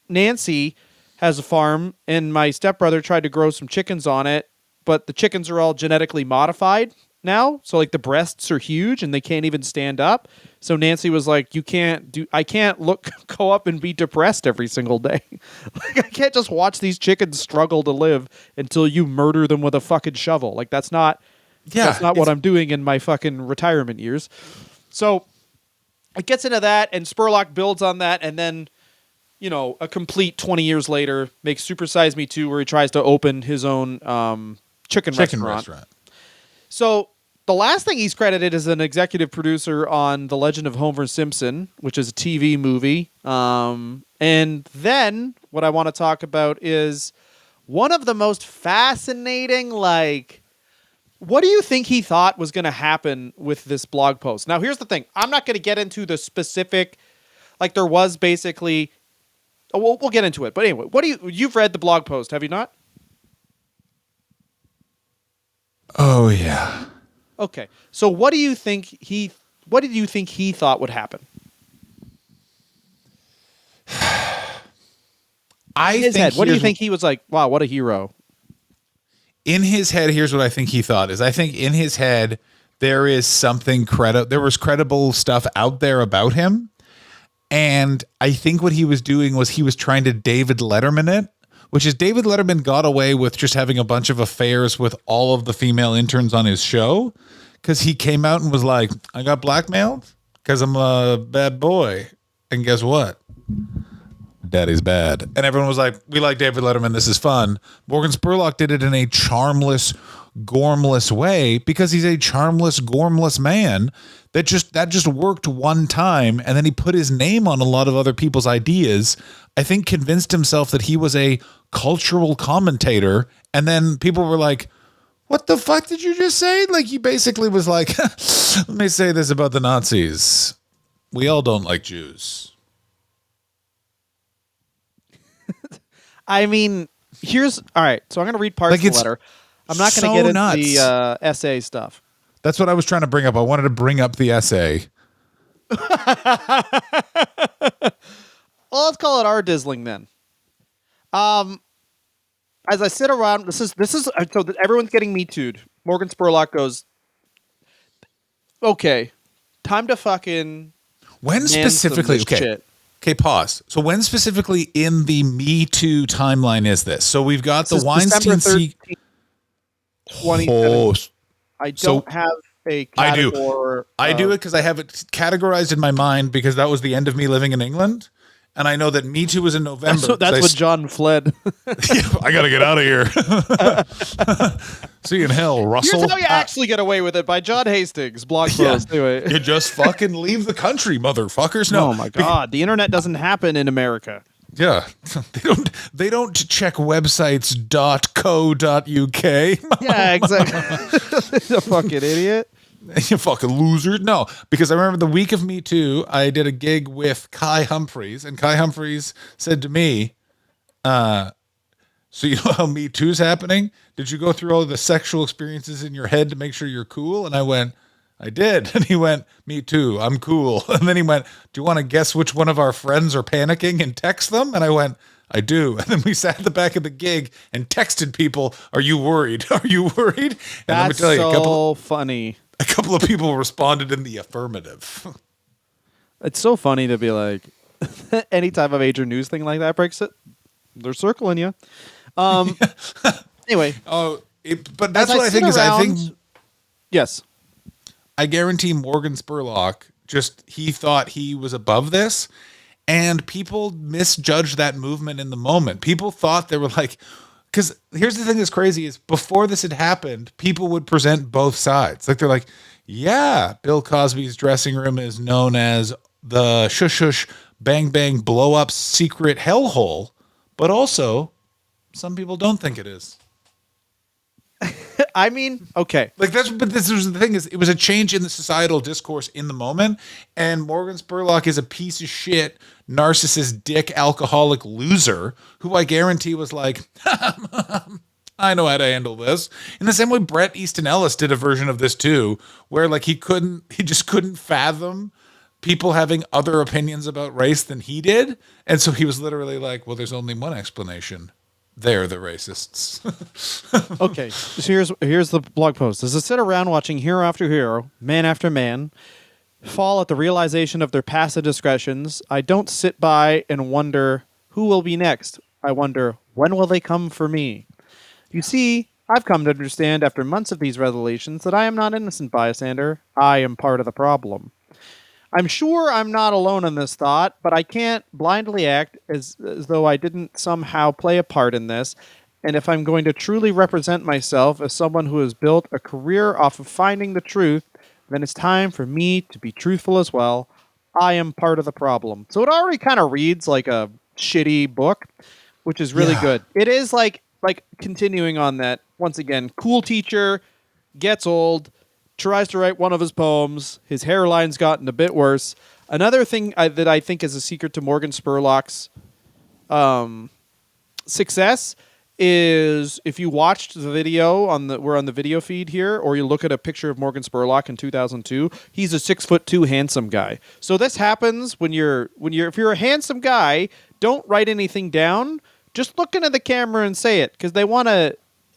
Nancy has a farm and my stepbrother tried to grow some chickens on it, but the chickens are all genetically modified now. So the breasts are huge and they can't even stand up. So Nancy was like, I can't go up and be depressed every single day. I can't just watch these chickens struggle to live until you murder them with a fucking shovel. That's not what I'm doing in my fucking retirement years. So it gets into that and Spurlock builds on that. And then, a complete 20 years later makes Super Size Me 2 where he tries to open his own chicken restaurant. So the last thing he's credited is an executive producer on The Legend of Homer Simpson, which is a TV movie. And then what I want to talk about is one of the most fascinating, what do you think he thought was going to happen with this blog post? Now, here's the thing. I'm not going to get into the specific, there was basically, we'll get into it. But anyway, you've read the blog post, have you not? Oh, yeah. Okay. So what did you think he thought would happen? What do you think he was like, wow, what a hero? In his head, here's what I think he thought is I think in his head, there is something there was credible stuff out there about him. And I think what he was doing was he was trying to David Letterman it, which is David Letterman got away with just having a bunch of affairs with all of the female interns on his show. Cause he came out and was like, I got blackmailed because I'm a bad boy. And guess what? Daddy's bad. And everyone was like, we like David Letterman. This is fun. Morgan Spurlock did it in a charmless, gormless way because he's a charmless, gormless man that just worked one time. And then he put his name on a lot of other people's ideas. I think convinced himself that he was a cultural commentator. And then people were like, What the fuck did you just say? Like, he basically was like, let me say this about the Nazis. We all don't like Jews. I mean, all right. So I'm going to read parts Like, of the it's letter. I'm not going to so get into nuts. the essay stuff. That's what I was trying to bring up. I wanted to bring up the essay. Well, let's call it our dizzling then. As I sit around, this is so that everyone's getting me too'd. Morgan Spurlock goes, okay, time to fucking When specifically? this Okay. shit. Okay, pause. So when specifically in the Me Too timeline is this? So we've got This the is December Weinstein 13th, 2017. Oh, I so don't have a I do. category. I do it because I have it categorized in my mind because that was the end of me living in England. And I know that Me Too was in November. That's what John fled. I got to get out of here. See you in hell, Russell. Here's how you actually get away with it by John Hastings. Blog post. Anyway. You just fucking leave the country, motherfuckers. No, Oh my god, the internet doesn't happen in America. Yeah, they don't check websites .co.uk. Yeah, exactly. A fucking idiot. You fucking loser. No, because I remember the week of Me Too, I did a gig with Kai Humphreys, and Kai Humphreys said to me, so you know how Me Too's happening? Did you go through all the sexual experiences in your head to make sure you're cool? And I went, I did. And he went, me too. I'm cool. And then he went, do you want to guess which one of our friends are panicking and text them? And I went, I do. And then we sat at the back of the gig and texted people, are you worried? Are you worried? And That's let me tell you, so funny. a couple of people responded in the affirmative. It's so funny to be like, any type of major news thing like that breaks it, they're circling you. Anyway. But that's what I think is, I think, yes. I guarantee Morgan Spurlock he thought he was above this, and people misjudged that movement in the moment. People thought they were like, because here's the thing that's crazy is before this had happened, people would present both sides. Like they're like, yeah, Bill Cosby's dressing room is known as the shush shush bang bang blow up secret hellhole, but also some people don't think it is. I mean, okay. But this was the thing is it was a change in the societal discourse in the moment, and Morgan Spurlock is a piece of shit, narcissist, dick, alcoholic loser who I guarantee was like, I know how to handle this. In the same way Bret Easton Ellis did a version of this too, where like he just couldn't fathom people having other opinions about race than he did, and so he was literally like, well, there's only one explanation. They're the racists. Okay, so here's the blog post. As I sit around watching hero after hero, man after man, fall at the realization of their past indiscretions, I don't sit by and wonder who will be next. I wonder, when will they come for me? You see, I've come to understand after months of these revelations that I am not innocent bystander. I am part of the problem. I'm sure I'm not alone in this thought, but I can't blindly act as though I didn't somehow play a part in this. And if I'm going to truly represent myself as someone who has built a career off of finding the truth, then it's time for me to be truthful as well. I am part of the problem. So it already kind of reads like a shitty book, which is really good. It is like continuing on that. Once again, cool teacher, gets old, tries to write one of his poems. His hairline's gotten a bit worse. Another thing that I think is a secret to Morgan Spurlock's success is if you watched the video we're on the video feed here, or you look at a picture of Morgan Spurlock in 2002, he's a 6'2" handsome guy. So this happens if you're a handsome guy, don't write anything down. Just look into the camera and say it, because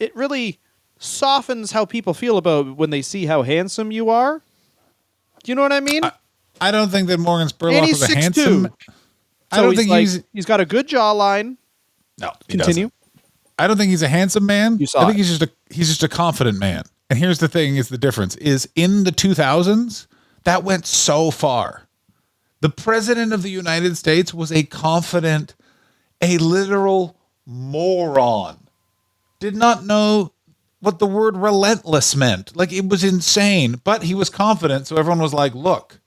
it really softens how people feel about when they see how handsome you are. Do you know what I mean? I don't think that Morgan Spurlock And he's was a 6'2". handsome. I So don't think he's got a good jawline. No, he Continue. doesn't. I don't think he's a handsome man. You saw I think it. he's just a confident man. And here's the thing: is the difference is in the 2000s that went so far. The president of the United States was a literal moron. Did not know what the word relentless meant. Like, it was insane, but he was confident. So everyone was like, look,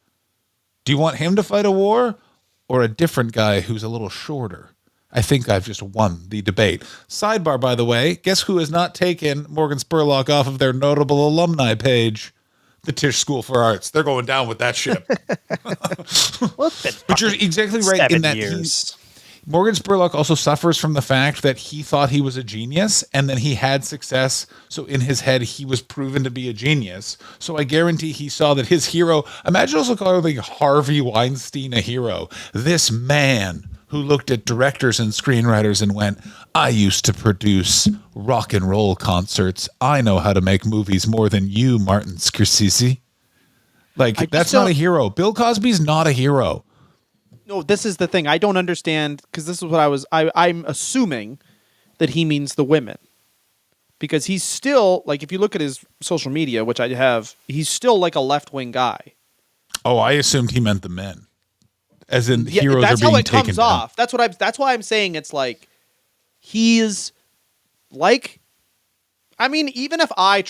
do you want him to fight a war or a different guy who's a little shorter? I think I've just won the debate. Sidebar, by the way, guess who has not taken Morgan Spurlock off of their notable alumni page? The Tisch School for Arts. They're going down with that ship. Well, it's been But you're exactly right in 7 that years. Morgan Spurlock also suffers from the fact that he thought he was a genius and then he had success. So in his head, he was proven to be a genius. So I guarantee he saw that his hero, imagine also calling Harvey Weinstein a hero. This man who looked at directors and screenwriters and went, I used to produce rock and roll concerts. I know how to make movies more than you, Martin Scorsese. Like, that's not a hero. Bill Cosby's not a hero. No, this is the thing. I don't understand, because this is what I'm assuming that he means the women. Because he's still, like, if you look at his social media, which I have, he's still like a left-wing guy. Oh, I assumed he meant the men. As in, heroes that's are being how it taken comes down. off. That's why I'm saying it's like, he's like, I mean, even if I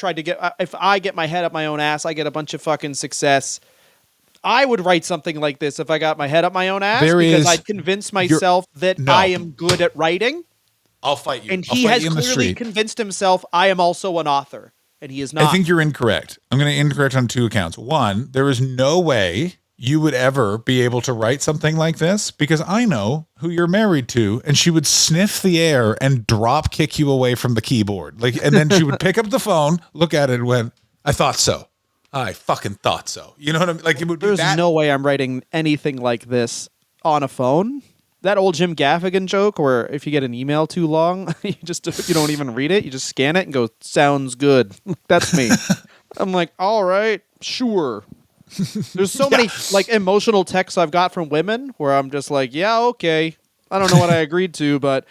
get my head up my own ass, I get a bunch of fucking success, I would write something like this if I got my head up my own ass, because I'd convince myself that I am good at writing. I'll fight you. And he has clearly convinced himself I am also an author, and he is not. I think you're incorrect. I'm going to incorrect on 2 accounts. One, there is no way you would ever be able to write something like this, because I know who you're married to, and she would sniff the air and drop kick you away from the keyboard. Like, and then she would pick up the phone, look at it, and went, I thought so. I fucking thought so. You know what I mean? Like, it would be There's no way I'm writing anything like this on a phone. That old Jim Gaffigan joke where if you get an email too long, you don't even read it. You just scan it and go, sounds good. That's me. I'm like, all right, sure. There's so many like emotional texts I've got from women where I'm just like, yeah, okay. I don't know what I agreed to, but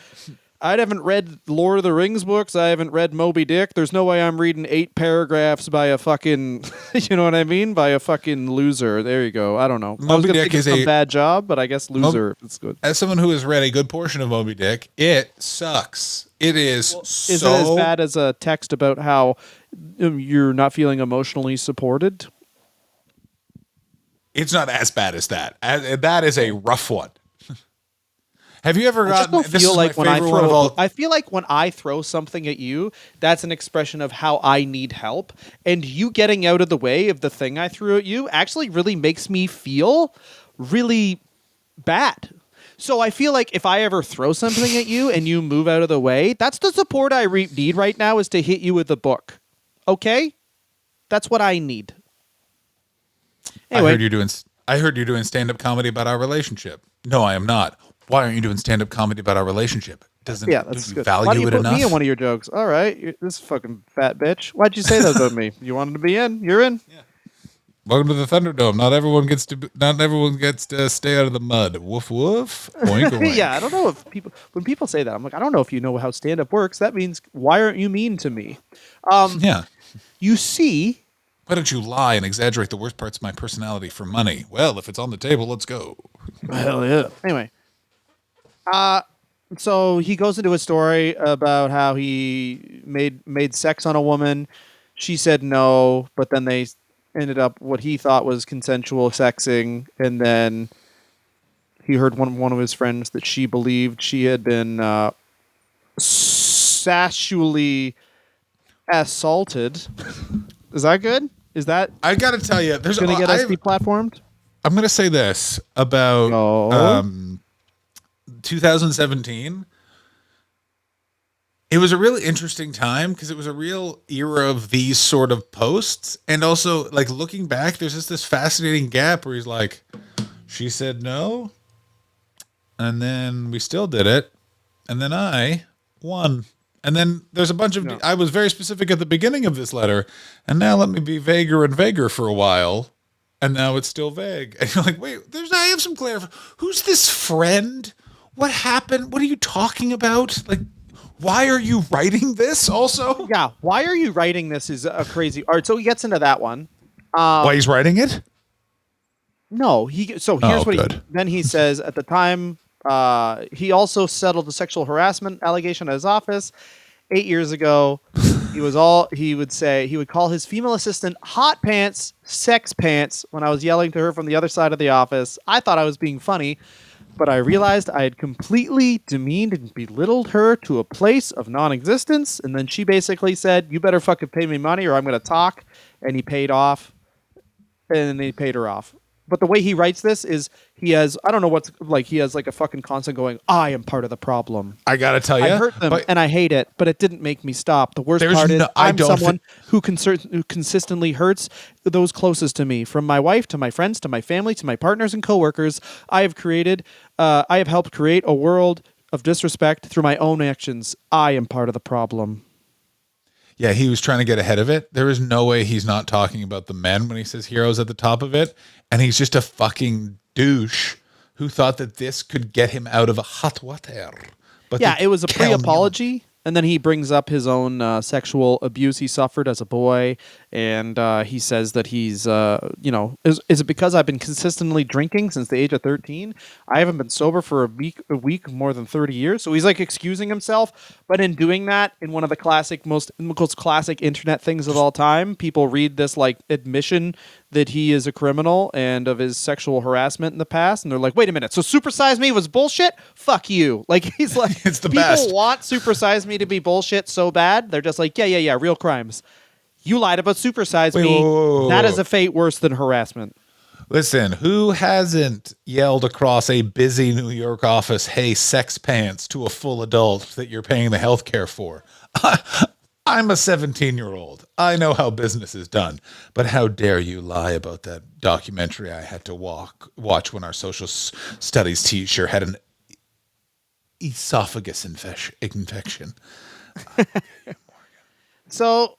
I haven't read Lord of the Rings books. I haven't read Moby Dick. There's no way I'm reading 8 paragraphs by a fucking, you know what I mean? By a fucking loser. There you go. I don't know. Moby Dick is a bad job, but I guess loser. It's good. As someone who has read a good portion of Moby Dick, it sucks. It is Is it as bad as a text about how you're not feeling emotionally supported? It's not as bad as that. That is a rough one. Have you ever gotten? I feel like when I throw something at you, that's an expression of how I need help, and you getting out of the way of the thing I threw at you actually really makes me feel really bad. So I feel like if I ever throw something at you and you move out of the way, that's the support I need right now, is to hit you with a book. Okay, that's what I need. Anyway. I heard you're doing stand-up comedy about our relationship. No, I am not. Why aren't you doing stand-up comedy about our relationship? That's you good. value Why do you it put enough? me in one of your jokes? All right, this fucking fat bitch. Why'd you say that about me? You wanted to be in? You're in. Yeah. Welcome to the Thunderdome. Not everyone gets to stay out of the mud. Woof woof. Oink, oink. Yeah, I don't know if when people say that, I'm like, I don't know if you know how stand-up works. That means, why aren't you mean to me? Yeah. You see. Why don't you lie and exaggerate the worst parts of my personality for money? Well, if it's on the table, let's go. Hell yeah. Anyway. So he goes into a story about how he made sex on a woman. She said no, but then they ended up what he thought was consensual sexing, and then he heard one of his friends that she believed she had been sexually assaulted. Is that good? Is that I got to tell you, there's going to get us deplatformed? I'm going to say this about 2017. It was a really interesting time because it was a real era of these sort of posts. And also, like, looking back, there's just this fascinating gap where he's like, she said no, and then we still did it, and then I won. And then there's a bunch of, I was very specific at the beginning of this letter, and now let me be vaguer and vaguer for a while, and now it's still vague. And you're like, wait, I have some clarification. Who's this friend? What happened? What are you talking about? Like, why are you writing this also? Yeah, why are you writing this is a crazy... All right, so he gets into that one. Why he's writing it? No, here's what then he says, at the time... he also settled a sexual harassment allegation at his office 8 years ago. He would call his female assistant hot pants, sex pants when I was yelling to her from the other side of the office. I thought I was being funny, but I realized I had completely demeaned and belittled her to a place of non-existence. And then she basically said, "You better fucking pay me money or I'm going to talk." And he paid off. And then he paid her off. But the way he writes this is he has, I don't know what's like, he has like a fucking constant going, "I am part of the problem. I gotta tell you, I hurt them and I hate it, but it didn't make me stop. The worst part is I'm someone who consistently hurts those closest to me, from my wife to my friends to my family to my partners and coworkers. I have helped create a world of disrespect through my own actions. I am part of the problem." Yeah, he was trying to get ahead of it. There is no way he's not talking about the men when he says heroes at the top of it. And he's just a fucking douche who thought that this could get him out of a hot water. But yeah, it was a pre-apology. And then he brings up his own sexual abuse he suffered as a boy. And he says that he's, is it because I've been consistently drinking since the age of 13? I haven't been sober for a week more than 30 years. So he's like excusing himself. But in doing that, in one of the most classic internet things of all time, people read this like admission that he is a criminal and of his sexual harassment in the past. And they're like, wait a minute. So Super Size Me was bullshit? Fuck you. Like, he's like, it's the people best. want Super Size Me to be bullshit so bad. They're just like, yeah, real crimes. You lied about Super Size Me. Whoa. That is a fate worse than harassment. Listen, who hasn't yelled across a busy New York office, "Hey, sex pants," to a full adult that you're paying the health care for? I'm a 17-year-old. I know how business is done. But how dare you lie about that documentary I had to watch when our social studies teacher had an esophagus infection. So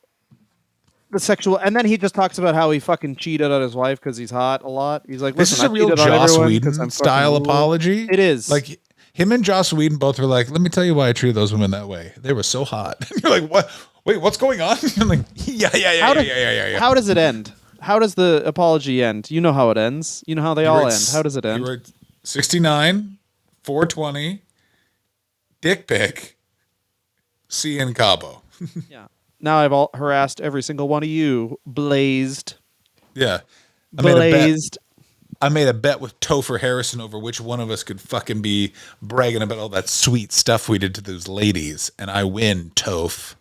the sexual, and then he just talks about how he fucking cheated on his wife because he's hot a lot. He's like, this is "Listen, a real Joss Whedon style apology. It is. Like, him and Joss Whedon both were like, "Let me tell you why I treated those women that way. They were so hot." And you're like, "What? Wait, what's going on?" I'm like, yeah. How does it end? How does the apology end? You know how it ends. You know how they all end. How does it end? You write 69, 420, dick pic, C in Cabo. Yeah. Now I've harassed every single one of you. Blazed. Yeah. Blazed. I made a bet with Topher Harrison over which one of us could fucking be bragging about all that sweet stuff we did to those ladies. And I win, Toph.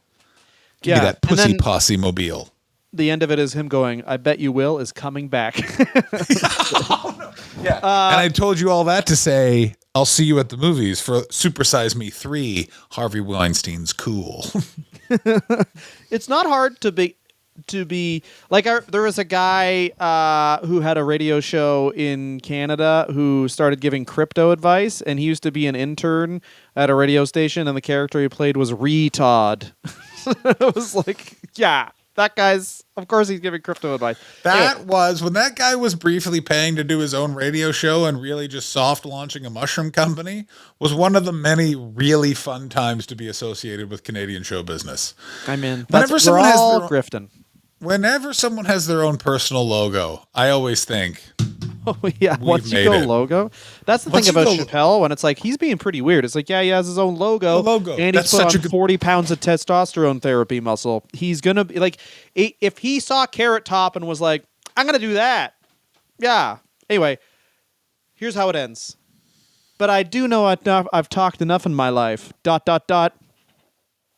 Give me that pussy posse mobile. The end of it is him going, "I bet you will" is coming back. Yeah. And I told you all that to say, I'll see you at the movies for Super Size Me 3. Harvey Weinstein's cool. It's not hard to be like there was a guy who had a radio show in Canada who started giving crypto advice, and he used to be an intern at a radio station, and the character he played was Retard. It was like, yeah, that guy's, of course he's giving crypto advice. That was when that guy was briefly paying to do his own radio show and really just soft launching a mushroom company, was one of the many really fun times to be associated with Canadian show business. I mean, Whenever we're all grifting. Whenever someone has their own personal logo, I always think, oh, yeah. Once you go logo, that's the thing about Chappelle, when it's like, he's being pretty weird. It's like, yeah, he has his own logo. And he's put on 40 pounds of testosterone therapy muscle. He's going to be like, if he saw Carrot Top and was like, "I'm going to do that." Yeah. Anyway, here's how it ends. "But I do know I've talked enough in my life. ...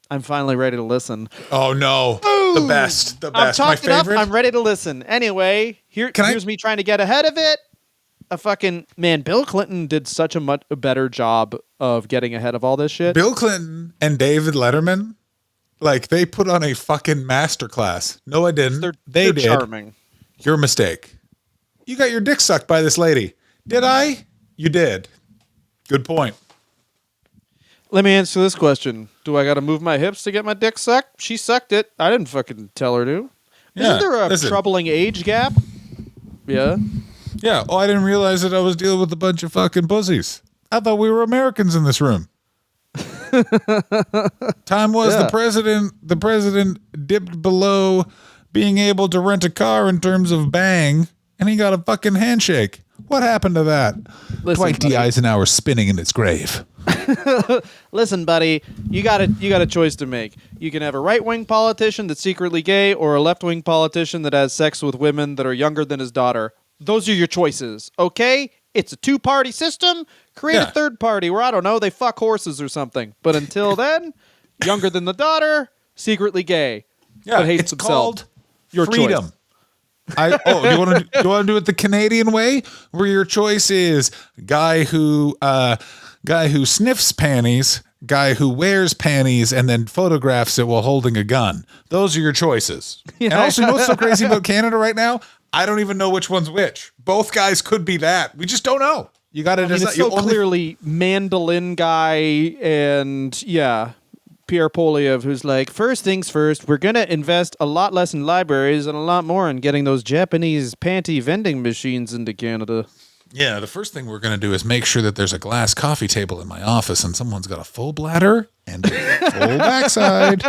I'm finally ready to listen." Oh, no. Boom! The best. I've talked enough. I'm ready to listen. Anyway, here's me trying to get ahead of it. Bill Clinton did such a better job of getting ahead of all this shit. Bill Clinton and David Letterman, like, they put on a fucking masterclass. No, I didn't. They did. Charming. Your mistake. You got your dick sucked by this lady. Did I? You did. Good point. Let me answer this question. Do I got to move my hips to get my dick sucked? She sucked it. I didn't fucking tell her to. Isn't there a troubling age gap? Yeah. Yeah. Oh, I didn't realize that I was dealing with a bunch of fucking pussies. I thought we were Americans in this room. Time was the president dipped below being able to rent a car in terms of bang, and he got a fucking handshake. What happened to that? Listen, Dwight D. Eisenhower spinning in its grave. Listen, buddy, you got a choice to make. You can have a right-wing politician that's secretly gay, or a left-wing politician that has sex with women that are younger than his daughter. Those are your choices, okay? it's a 2-party system. Create Yeah. a third party where, I don't know, they fuck horses or something. But until then, younger than the daughter, secretly gay. Yeah, but hates it's himself. called Your freedom. choice. Do you want to do it the Canadian way, where your choice is guy who sniffs panties, guy who wears panties, and then photographs it while holding a gun. Those are your choices. And also, you know what's so crazy about Canada right now? I don't even know which one's which. Both guys could be that. We just don't know. You got to decide. It's so clearly mandolin guy and Pierre Polyev, who's like, first things first, we're gonna invest a lot less in libraries and a lot more in getting those Japanese panty vending machines into Canada. Yeah, the first thing we're going to do is make sure that there's a glass coffee table in my office and someone's got a full bladder and a full backside.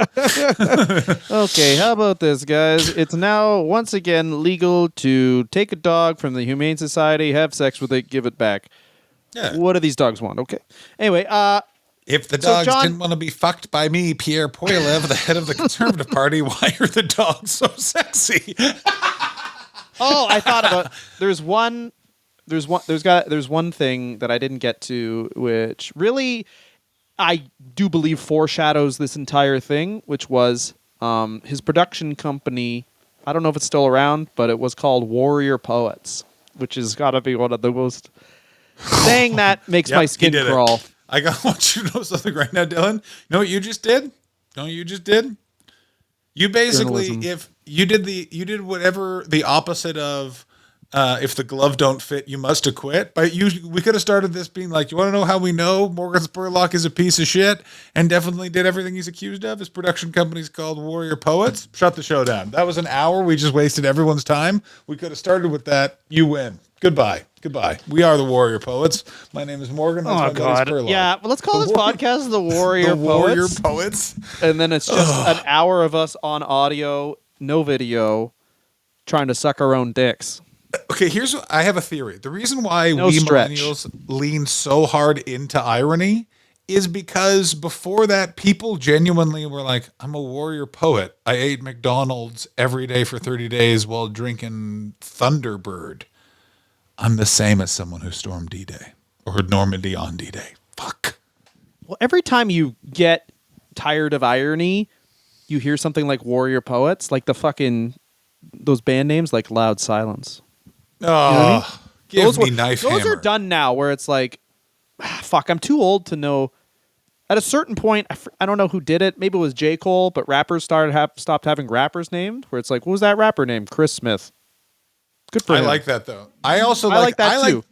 Okay, how about this, guys? It's now once again legal to take a dog from the Humane Society, have sex with it, give it back. Yeah. What do these dogs want? Okay. Anyway, If the So, dogs John- didn't want to be fucked by me, Pierre Poilievre, the head of the Conservative Party, why are the dogs so sexy? I thought about there's one thing that I didn't get to, which really I do believe foreshadows this entire thing, which was his production company. I don't know if it's still around, but it was called Warrior Poets, which has got to be one of the most. Saying that makes my skin he did it. crawl. I want you to know something right now, Dylan. You know what you just did? You know what you just did? You basically, Journalism. you did whatever the opposite of if the glove don't fit, you must acquit. But we could have started this being like, you want to know how we know Morgan Spurlock is a piece of shit and definitely did everything he's accused of? His production company's called Warrior Poets. Shut the show down. That was an hour. We just wasted everyone's time. We could have started with that. You win. Goodbye. We are the Warrior Poets. My name is Morgan. That's my buddy Spurlock. Yeah, well, let's call this podcast the Warrior The Warrior Poets. Poets. And then it's just an hour of us on audio, no video, trying to suck our own dicks. Okay, I have a theory. The reason why No we stretch. millennials lean so hard into irony is because before that, people genuinely were like, I'm a warrior poet. I ate McDonald's every day for 30 days while drinking Thunderbird. I'm the same as someone who stormed D-Day or Normandy on D-Day. Fuck. Well, every time you get tired of irony, you hear something like Warrior Poets, like those band names like Loud Silence. Oh, give Those me were- knife Those hammer. are done now, where it's like, fuck, I'm too old to know. At a certain point, I don't know who did it. Maybe it was J. Cole, but rappers stopped having rappers named, where it's like, what was that rapper name? Chris Smith. Good for I him. like that though. I also I like that too.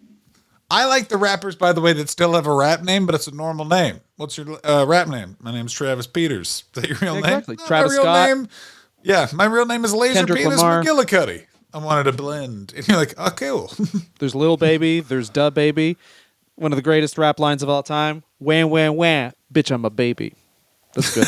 I like the rappers, by the way, that still have a rap name, but it's a normal name. What's your rap name? My name's Travis Peters. Is that your real Exactly. name? Travis my real Scott. name. Yeah, my real name is Laser Kendrick Penis Lamar. McGillicuddy. I wanted to blend. And you're like, oh, cool. There's Lil Baby. There's Da Baby. One of the greatest rap lines of all time. Wham, wham, wham. Bitch, I'm a baby. That's good.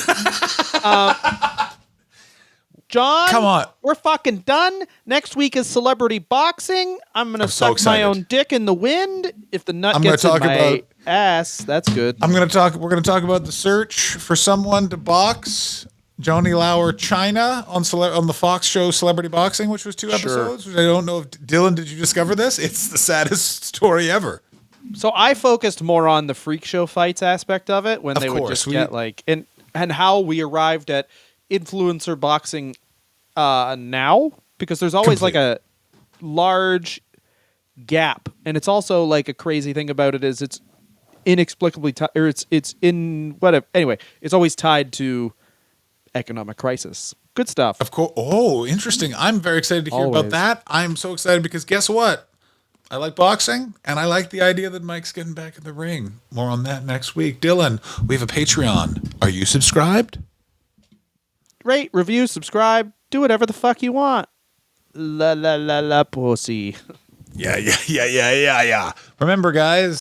John, Come on. we're fucking done. Next week is celebrity boxing. I'm gonna so suck my excited. own dick in the wind. If the nut I'm gonna gets in talk my about- ass, that's good. We're going to talk about the search for someone to box Joni Lauer China on the Fox show Celebrity Boxing, which was 2 episodes. Which I don't know if Dylan, did you discover this? It's the saddest story ever. So I focused more on the freak show fights aspect of it when Of they would course, just get like and how we arrived at influencer boxing now, because there's always like a large gap, and it's also like a crazy thing about it is it's inexplicably it's in whatever. Anyway, it's always tied to economic crisis. Good stuff. Of course. Oh, interesting. I'm very excited to hear about Always. that. I'm so excited because guess what? I like boxing, and I like the idea that Mike's getting back in the ring. More on that next week. Dylan, we have a Patreon. Are you subscribed? Rate, review, subscribe, do whatever the fuck you want. La la la la pussy. Yeah. Remember, guys,